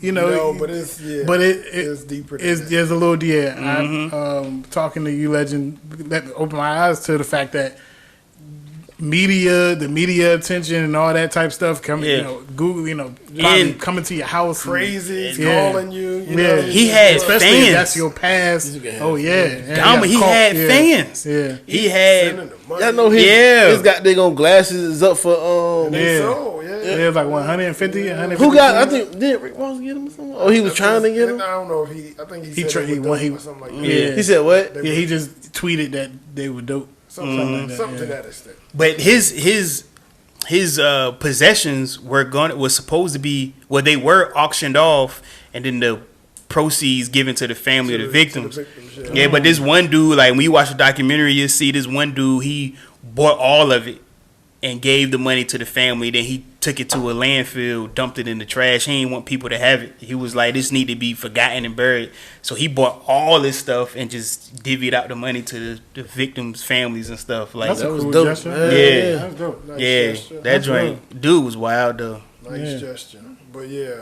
No, but it's it's deeper. There's a little I'm talking to you, Legend, that opened my eyes to the fact that the media attention and all that type of stuff coming, Google, probably coming to your house, crazy, Yeah. calling you. Yeah. He had especially fans. if that's your past. Oh yeah, Dahmer, he had fans. Yeah, He had. Sending the money. Y'all know his got they on glasses is up for Yeah. So, yeah. it was like 150. who got I think did Rick Ross get him or something? Oh, he was trying to get him. I don't know if he. I think he He said tried- they were he- dope or something like that. Yeah. He said what? Yeah, he just tweeted that they were dope. Something like that, something to yeah. that extent. But his possessions was supposed to be they were auctioned off, and then the proceeds given to the family of the victims. Yeah, but this one dude, like when you watch the documentary, you see this one dude, he bought all of it and gave the money to the family. Then he took it to a landfill, dumped it in the trash. He didn't want people to have it. He was like, this need to be forgotten and buried. So he bought all this stuff and just divvied out the money to the victims' families and stuff. Like, That's a That was cool dope. gesture. Yeah. That's dope. Nice yeah, gesture. that joint, dude was wild though. Nice Yeah. gesture. But yeah,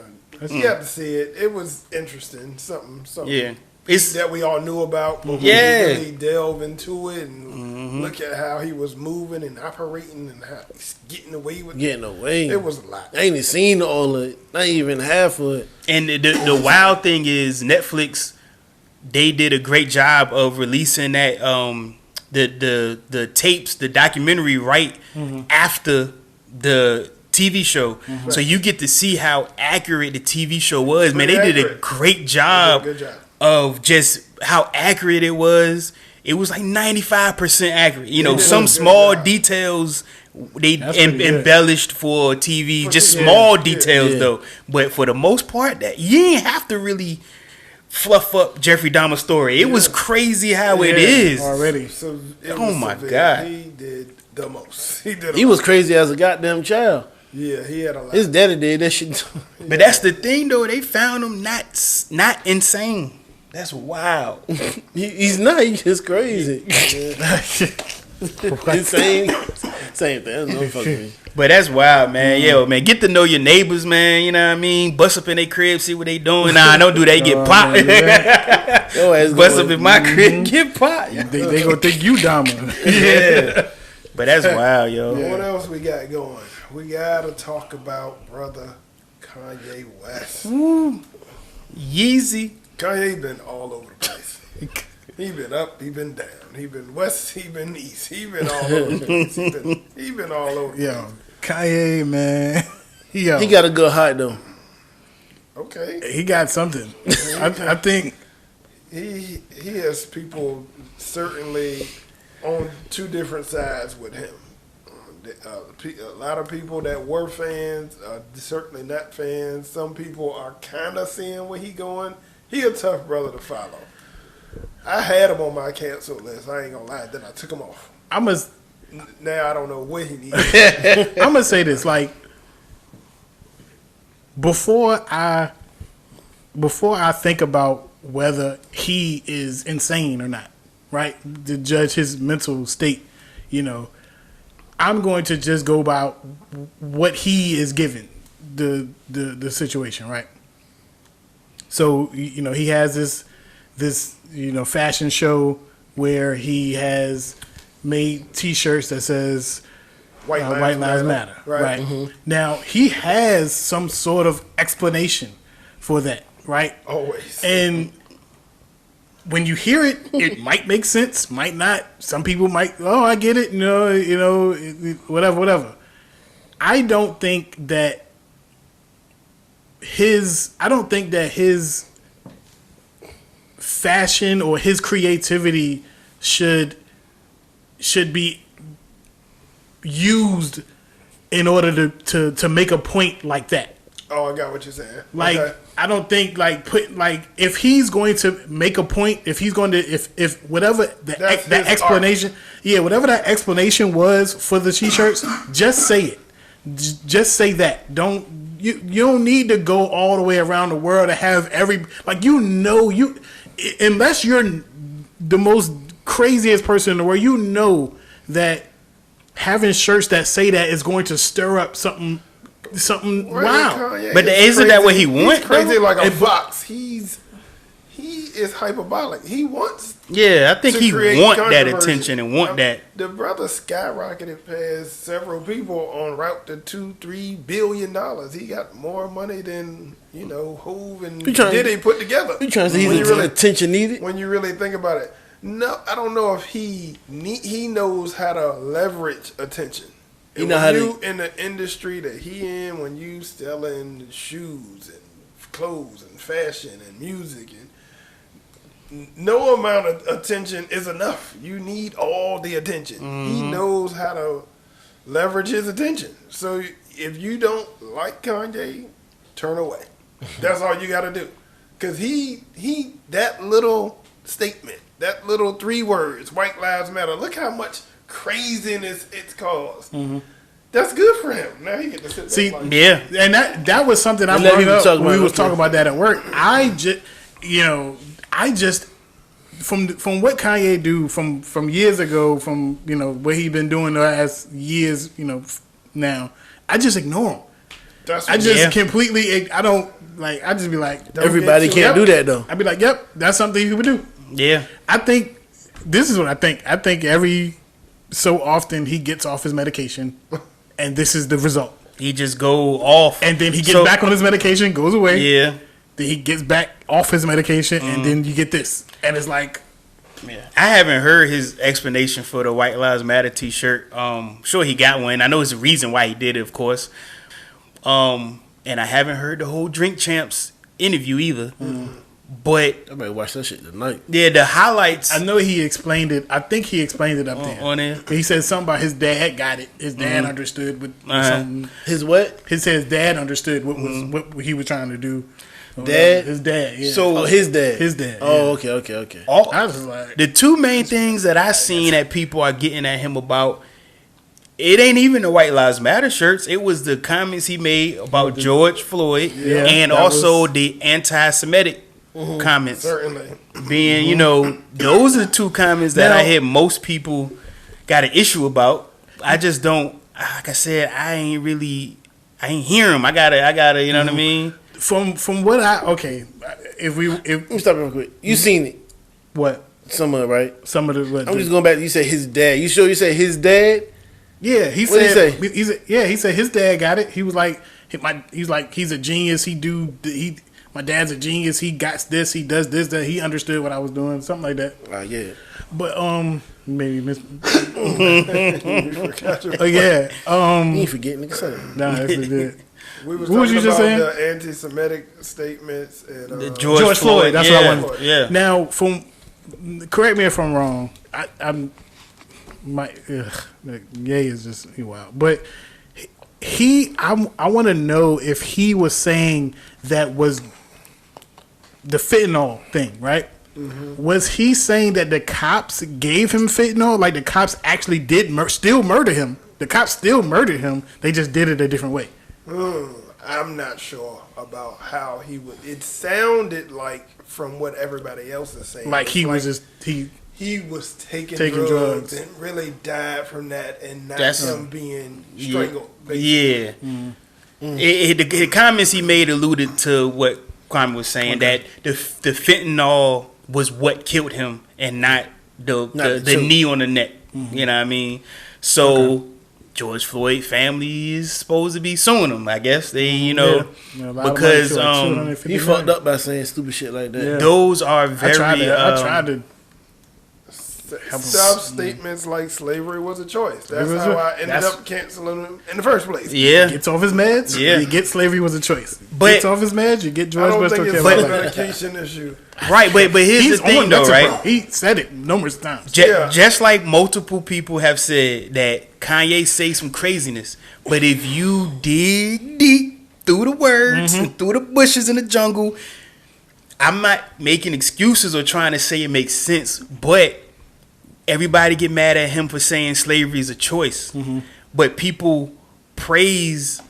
you have to see it. It was interesting. Something Yeah, it's that we all knew about, but Yeah. we really delve into it and look at how he was moving and operating and how he's getting away with it. Getting away. It was a lot. I ain't even seen all of it. Not even half of it. and the wild thing is Netflix. They did a great job of releasing that the tapes, the documentary right after the TV show, so you get to see how accurate the TV show was. Man, they Pretty did a accurate. great job, Good job. of just how accurate it was. It was like 95% accurate. They did Some a good small job. details they That's pretty good. embellished for TV. Just Yeah, small yeah, details yeah. though. But for the most part, that you ain't have to really fluff up Jeffrey Dahmer's story. It was crazy how it is already. So it Oh was my severe. God. He did the most. He did. He was crazy as a goddamn child. Yeah, he had a lot. His daddy did that shit. But that's the thing, though. They found him not insane. That's wild. He's not. He's just crazy. Insane. Same thing. No fucking me. But that's wild, man. Yo, man, get to know your neighbors, man. You know what I mean? Bust up in their crib, see what they doing. Nah, don't do that. You get popped. Your ass Bust going- up in my crib, get popped. They gonna think you Dahmer. Yeah. But that's wild, yo. What else we got going? We gotta talk about brother Kanye West. Yeezy. Kanye been all over the place. He been up, he been down. He been west, he been east. He been all over the place. He been all over the Yo, Kanye, man. Yo, He got a good height though. place. Okay. he got something. I think. He has people certainly on two different sides with him. A lot of people that were fans are certainly not fans. Some people are kind of seeing where he going. He a tough brother to follow. I had him on my cancel list. I ain't gonna lie. Then I took him off. Now I don't know what he needs. I'm gonna say this, like, before I think about whether he is insane or not, right? To judge his mental state, I'm going to just go about what he is given the situation, right? So he has this fashion show where he has made T-shirts that says White Lives Matter. Right. Mm-hmm. Now, he has some sort of explanation for that, right? Always. And when you hear it, it might make sense, might not. Some people might, I get it, whatever. I don't think that his fashion or his creativity should be used in order to make a point like that. Oh, I got what you're saying. Like, Okay. I don't think if he's going to make a point, if whatever That's that his explanation, whatever that explanation was for the T-shirts, just say it. Just say that. You don't need to go all the way around the world to have unless you're the most craziest person in the world, that having shirts that say that is going to stir up something wow. Kanye But is isn't that what he want, He's crazy though? like a fox. He is hyperbolic. He wants Yeah, I think to he create want that controversy. attention and want that. The brother skyrocketed past several people on route to $2-3 billion. He got more money than Hove and Diddy put together. You trying to say When he's you really- attention needed? When you really think about it, no, I don't know if he knows how to leverage attention. You And know when how you in the industry that he in, when you selling shoes and clothes and fashion and music, and no amount of attention is enough. You need all the attention. He knows how to leverage his attention. So if you don't like Kanye, turn away. That's all you got to do. Because he that little statement, that little 3 words, White Lives Matter, look how much craziness it's caused. That's good for him. Now he get to sit See, there like, Yeah. And that was something I And let brought people up talk when we about was it. talking about that at work. I just from what Kanye do from years ago, from what he been doing the last years, now I just ignore him. that's I just Yeah. completely, I don't like. I just be like, Don't Everybody get too- can't do that though. I'd be like, yep, that's something he would do. Yeah. I think this is what I think. I think every so often he gets off his medication, and this is the result. He just go off. And then he gets back on his medication, goes away. Yeah. Then he gets back off his medication, and then you get this, and it's like, Yeah. I haven't heard his explanation for the White Lives Matter T-shirt. Sure he got one. I know it's a reason why he did it, of course. And I haven't heard the whole Drink Champs interview either. But I better watch that shit tonight. yeah, the highlights I know he explained it. I think he explained it up there. on there. He said something about his dad got it. His dad understood what something. His what? His dad understood what was what he was trying to do. Dad? His dad. Yeah. So his dad. His dad. Oh, yeah. okay. I was just like, the two main things that I seen that people are getting at him about, it ain't even the White Lives Matter shirts. It was the comments he made about George Floyd and also the anti-Semitic comments. Certainly. Being, you know, those are the two comments that I hear most people got an issue about. I just don't, like I said, I ain't hear him. I gotta, you know what I mean? From what if Let me stop real quick. You seen it? what Some of it, right? some of the what, I'm just going back. You said his dad. You sure you said his dad? yeah, he What'd he said say? he said his dad got it. He was like he's a genius. My dad's a genius. He got this. He does this. That he understood what I was doing. Something like that. Yeah. But maybe miss. Oh Yeah. You ain't forgetting, nigga. Son. Nah, that's what it did. We was What was talking you just about saying? the anti-Semitic statements and The George Floyd. That's what I wanted. Yeah. Now, correct me if I'm wrong. Gay is just wild. But I want to know if he was saying that was the fentanyl thing, right? Mm-hmm. Was he saying that the cops gave him fentanyl? Like the cops actually did still murder him? The cops still murdered him. They just did it a different way. I'm not sure about how he would. It sounded like from what everybody else is saying, Like he was taking drugs and really died from that, and not That's him being strangled. Yeah. The comments he made alluded to what Kwame was saying, that the fentanyl was what killed him and not the knee on the neck. Mm-hmm. You know what I mean? So George Floyd family is supposed to be suing him. I guess they, because he fucked up by saying stupid shit like that. Yeah. Those are very. I tried to. Stop statements like slavery was a choice. That's how I ended up canceling him in the first place. Yeah, gets off his meds. Yeah, you get slavery was a choice. But gets off his meds, you get George West. I don't think it's a medication issue. Right, but here's the thing, though, right? He said it numerous times. Just like multiple people have said that Kanye say some craziness, but if you dig deep through the words and through the bushes in the jungle, I'm not making excuses or trying to say it makes sense, but everybody get mad at him for saying slavery is a choice. But people praise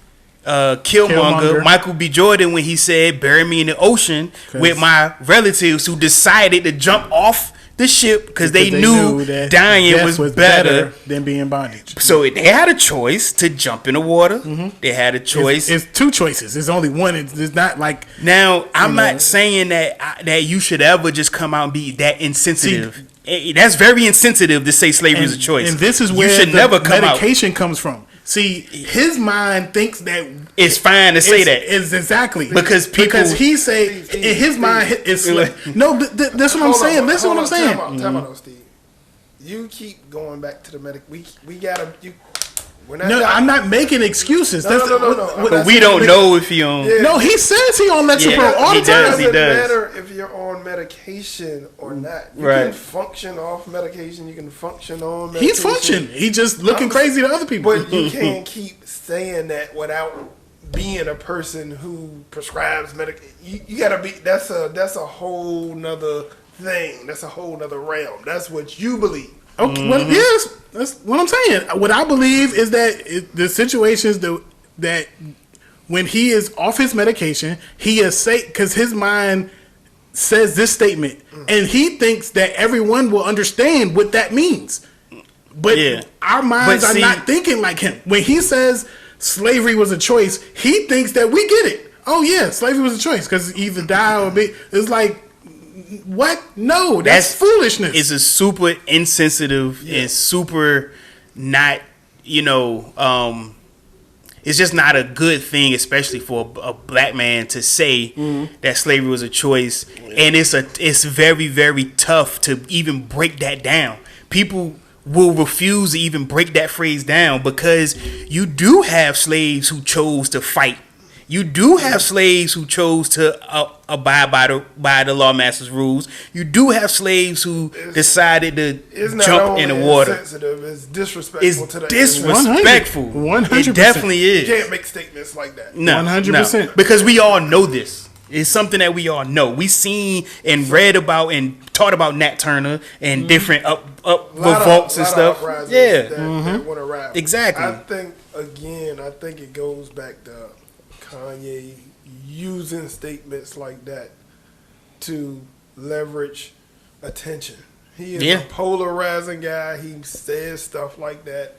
Killmonger, Michael B. Jordan, when he said, bury me in the ocean with my relatives who decided to jump off the ship because they knew that dying was better than being in bondage. So they had a choice to jump in the water. They had a choice. It's two choices. It's only one. It's not like... Now, I'm not saying that you should ever just come out and be that insensitive. That's very insensitive to say slavery is a choice. And this is where you should the never come medication comes from. See, his mind thinks that it's fine to say that. It's exactly because he say in his mind it's no. That's what I'm saying. Listen, what I'm saying. Time out, Steve. You keep going back to the medic. We gotta. We're not. No, I'm not making excuses. No. But we don't know if he on. No, he says he on Lexapro all the time. It doesn't matter if you're on medication or not. You can function off medication. You can function on medication. He's functioning. He's just looking crazy to other people. But you can't keep saying that without being a person who prescribes medication. You gotta be. That's a whole nother thing. That's a whole nother realm. That's what you believe. Okay, well, yes, that's what I'm saying. What I believe is that the situations that when he is off his medication, he is safe because his mind says this statement, and he thinks that everyone will understand what that means. But our minds are not thinking like him. When he says slavery was a choice, he thinks that we get it. Oh yeah, slavery was a choice because either die or be. It's like. What? No, that's foolishness. It's a super insensitive and super not, it's just not a good thing, especially for a black man to say that slavery was a choice. And it's very, very tough to even break that down. People will refuse to even break that phrase down because you do have slaves who chose to fight. You do have slaves who chose to abide by the lawmaster's rules. You do have slaves who decided to jump in the water. It's disrespectful to the disrespectful. 100%. It definitely is. You can't make statements like that. No, 100%. Because we all know this. It's something that we all know. We seen and read about and taught about Nat Turner and different up revolts and stuff. Yeah, that want to rap. Exactly. I think it goes back to Kanye using statements like that to leverage attention. He is a polarizing guy. He says stuff like that.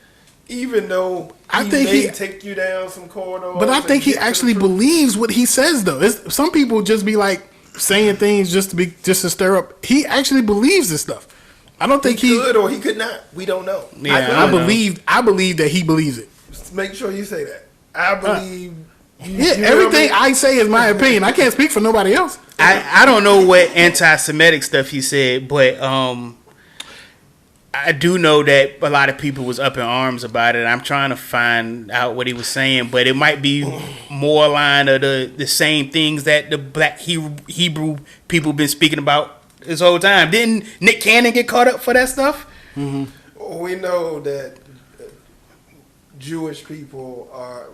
Even though he may take you down some corridors. But I think he actually believes what he says, though. Some people just be like saying things just to stir up. He actually believes this stuff. I don't think he could or he could not. We don't know. Yeah, I believe that he believes it. Just make sure you say that. I believe. Everything I say is my opinion. I can't speak for nobody else. I don't know what anti-Semitic stuff he said, but I do know that a lot of people was up in arms about it. I'm trying to find out what he was saying, but it might be more line of the same things that the black Hebrew people been speaking about this whole time. Didn't Nick Cannon get caught up for that stuff? Mm-hmm. We know that Jewish people are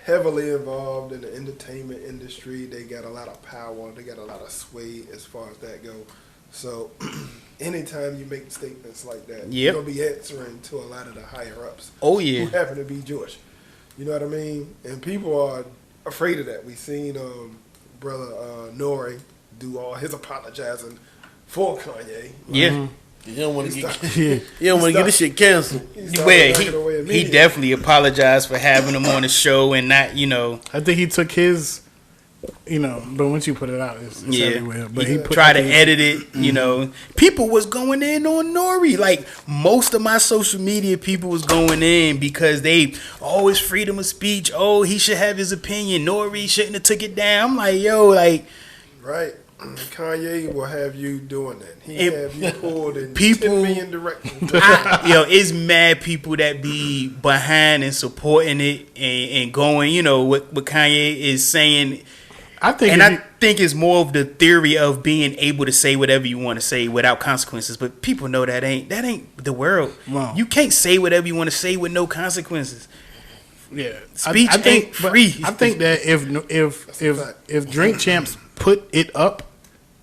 heavily involved in the entertainment industry. They got a lot of power. They got a lot of sway as far as that goes. So anytime you make statements like that, you're going to be answering to a lot of the higher ups. Oh, yeah. Who happen to be Jewish. You know what I mean? And people are afraid of that. We seen brother Nori do all his apologizing for Kanye. Yeah. You don't want to get this shit canceled. He definitely apologized for having him on the show and not, I think he took his, but once you put it out, it's everywhere. But he tried to edit it, People was going in on Nori. Like, most of my social media people was going in because they always freedom of speech. Oh, he should have his opinion. Nori shouldn't have took it down. I'm like, right. Kanye will have you doing that. He have you pulled in 10 million directions. It's mad people that be behind and supporting it and going, what Kanye is saying. I think it's more of the theory of being able to say whatever you want to say without consequences. But people know that ain't the world. Wow. You can't say whatever you want to say with no consequences. Yeah, speech ain't free. I think that if Drink Champs put it up,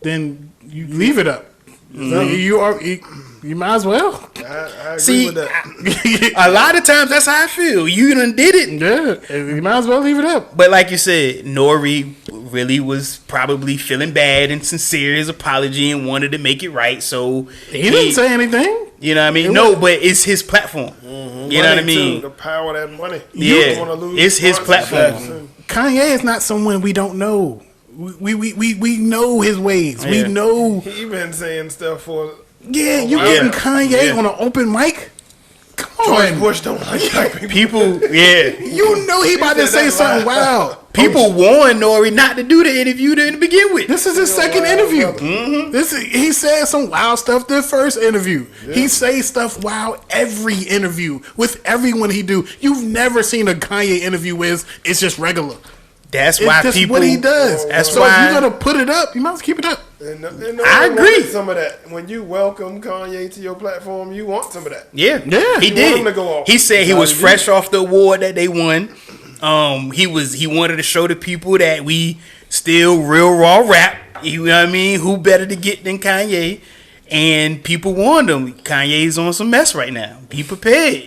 then you leave it up. You might as well. I agree with that. A lot of times that's how I feel. You done did it. Yeah, you might as well leave it up. But like you said, Nori really was probably feeling bad and sincere his apology and wanted to make it right. So he didn't say anything. You know what I mean? But it's his platform. Mm-hmm. You know what I mean? The power of that money. Yeah, it's his platform. Kanye is not someone we don't know. We know his ways. Yeah. We know he been saying stuff for. Yeah, you getting Kanye on an open mic? Come on, George Bush don't like black people. Yeah, you know he about to say something wild. People warned Nori not to do the interview to begin with. This is his second interview. Mm-hmm. He said some wild stuff the first interview. Yeah. He says stuff wild every interview with everyone he do. You've never seen a Kanye interview where it's just regular. That's why people. What he does. That's why. If you're gonna put it up, you must keep it up. And I agree. Some of that. When you welcome Kanye to your platform, you want some of that. Yeah. He did. Want him to go off. He said he was fresh off the award that they won. He wanted to show the people that we still real raw rap. You know what I mean? Who better to get than Kanye? And people warned him. Kanye's on some mess right now. Be prepared.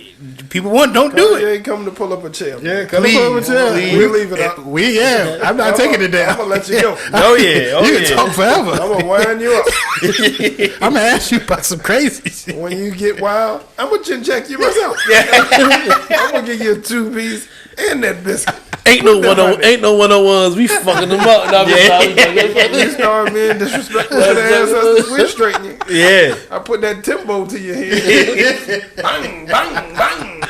People don't do it. Kanye come to pull up a chair. Yeah, come to pull up a chair. We'll leave it up. I'm not taking it down. I'm gonna let you go. You can talk forever. I'm gonna wind you up. I'm gonna ask you about some crazy shit. When you get wild, I'm gonna chin-check you myself. I'm gonna give you a 2-piece and that biscuit. Ain't no 101s. We fucking them up. You start being disrespectful to the ancestors. We straighten you. Yeah. I put that tempo to your head. Bang, bang, bang.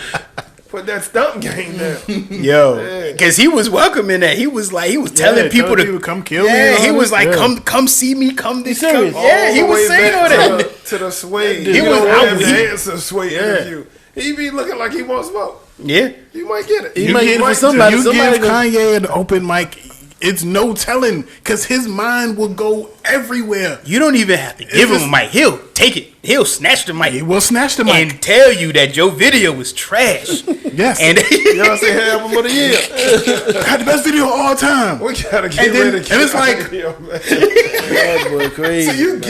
Put that stump game down. Yo, because he was welcoming that. He was telling people to come kill me. Yeah, he was like, come see me, come this. Come. Yeah, he was saying all that. To the sway. He was out the answer sway interview. He be looking like he wants smoke. Yeah, you might get it. You might get it for somebody. You give Kanye an open mic, it's no telling because his mind will go everywhere. You don't even have to give him a mic. He'll take it. He'll snatch the mic. He will snatch the mic and tell you that your video was trash. Yes. And Y'all say album of the year. had the best video of all time. We gotta get rid of and it's like, That boy crazy. so you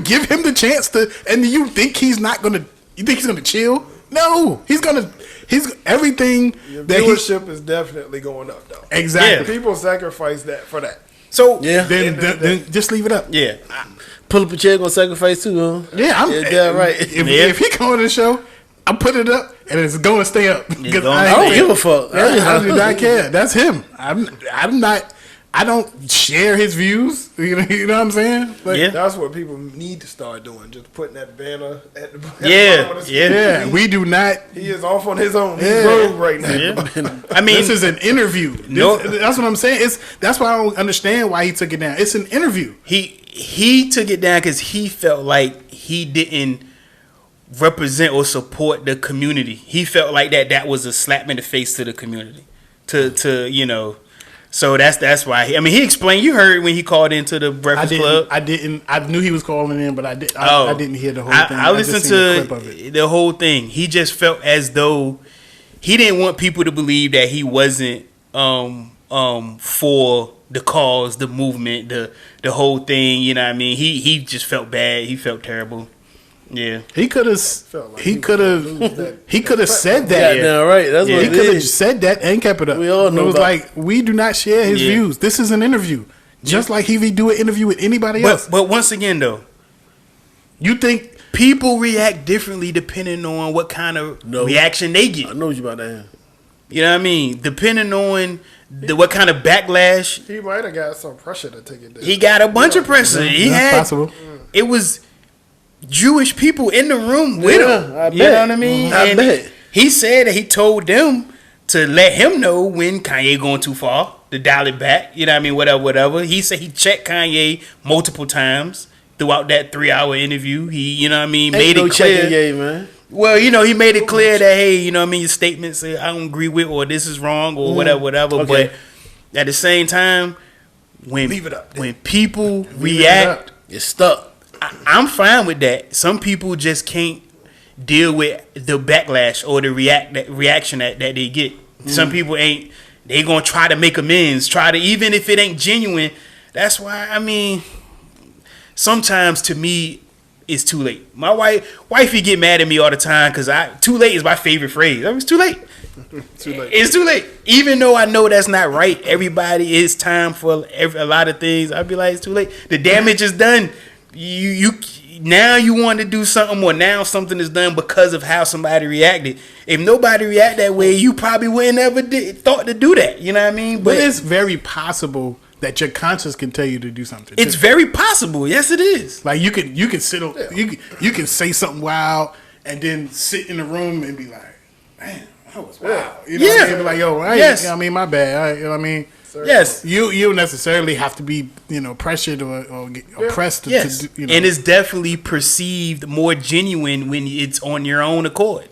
give him the chance to, and you think he's not gonna? You think he's gonna chill? No, he's everything that viewership is definitely going up though. exactly. People sacrifice that for that. so Yeah. Then just leave it up. yeah. Pull up a chair gonna sacrifice too, huh? Yeah, I'm Yeah, right. If he come on the show, I put it up and it's going to stay up because I I don't give a fuck. I do not care. That's him. I'm not. I don't share his views. You know what I'm saying? Like, Yeah. That's what people need to start doing. Just putting that banner at the Yeah, bottom of the yeah. screen. we do not. He is off on his own. He's Yeah. rogue right now. Yeah. I mean, This is an interview. No. That's what I'm saying. That's why I don't understand why he took it down. It's an interview. he took it down because he felt like he didn't represent or support the community. He felt like that was a slap in the face to the community. To you know. So that's why. He explained. You heard when he called into the Breakfast Club. I didn't. I knew he was calling in, but I didn't hear the whole thing. I listened just seen to a clip of it. the whole thing. He just felt as though he didn't want people to believe that he wasn't for the cause, the movement, the whole thing. You know what I mean? He just felt bad. He felt terrible. Yeah. He could have. Like He could have. He could have said Yeah, that. now right. That's Yeah. what He it could have is. said that and kept it up. We all know It was about- like we do not share his Yeah. views. This is an interview, just like he would do an interview with anybody else. But once again, though, You think people react differently depending on what kind of No. reaction they get. I know what you about to have. You know what I mean? Depending on what kind of backlash. He might have got some pressure to take it down. He got a bunch of pressure. He that's had possible? it was Jewish people in the room with Yeah, him. I You bet. know what I mean? I And bet. he said that he told them to let him know when Kanye going too far, to dial it back. You know what I mean? Whatever. He said he checked Kanye multiple times throughout that 3-hour interview. He, you know what I mean, Ain't made no it clear. checking game, man. Well, you know, he made it clear that, hey, you know what I mean, your statements I don't agree with, or this is wrong, or whatever. Okay. But at the same time, when Leave it up. when people it react, You're stuck. I'm fine with that. Some people just can't deal with the backlash or the reaction that they get. Some people ain't. They gonna try to make amends. Even if it ain't genuine. That's why sometimes to me it's too late. My wifey get mad at me all the time because too late is my favorite phrase. It's too late. Too late. It's too late. Even though I know that's not right. Everybody, it's time for a lot of things. I'd be like, it's too late. The damage is done. You now you want to do something, or now something is done because of how somebody reacted. If nobody react that way, you probably wouldn't ever thought to do that. You know what I mean? But it's very possible that your conscience can tell you to do something. It's too. very possible. Yes, it is. Like you can sit on you can say something wild and then sit in the room and be like, man, that was wild. You know what I mean? Be like, yo, Yes. you know what I mean, my bad. You know what I mean? Yes. You don't necessarily have to be, pressured or get oppressed to Yes. do, And it's definitely perceived more genuine when it's on your own accord,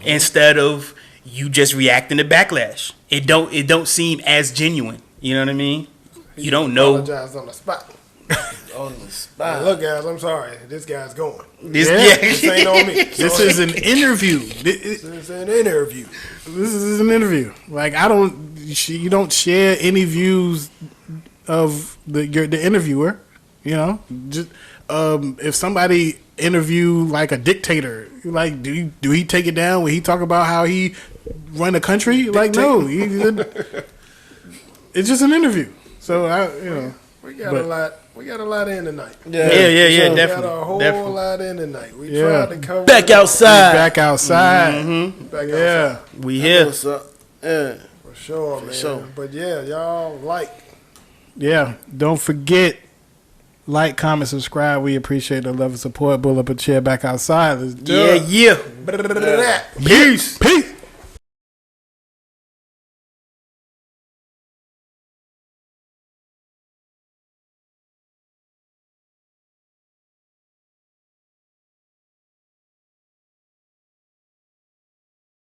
instead of you just reacting to backlash. It don't seem as genuine. You know what I mean? You don't know. Apologize on the spot. On the spot. Look, guys, I'm sorry. This guy's going. This, This ain't on me. This is an interview. This is an interview. This is an interview. Like you don't share any views of the interviewer. Just if somebody interview like a dictator, like do he take it down when he talk about how he run a country? Like no, it's just an interview. So We got a lot. We got a lot in tonight. Yeah, We definitely. got a whole Definitely. lot in tonight. We Yeah. tried to cover Back it all. outside. back outside. Back Yeah. outside. We here. What's up? Yeah. For sure, man. sure. But yeah, y'all Yeah. Don't forget, like, comment, subscribe. We appreciate the love and support. Pull up a chair back outside. Let's do it. Yeah. like. Peace. Peace.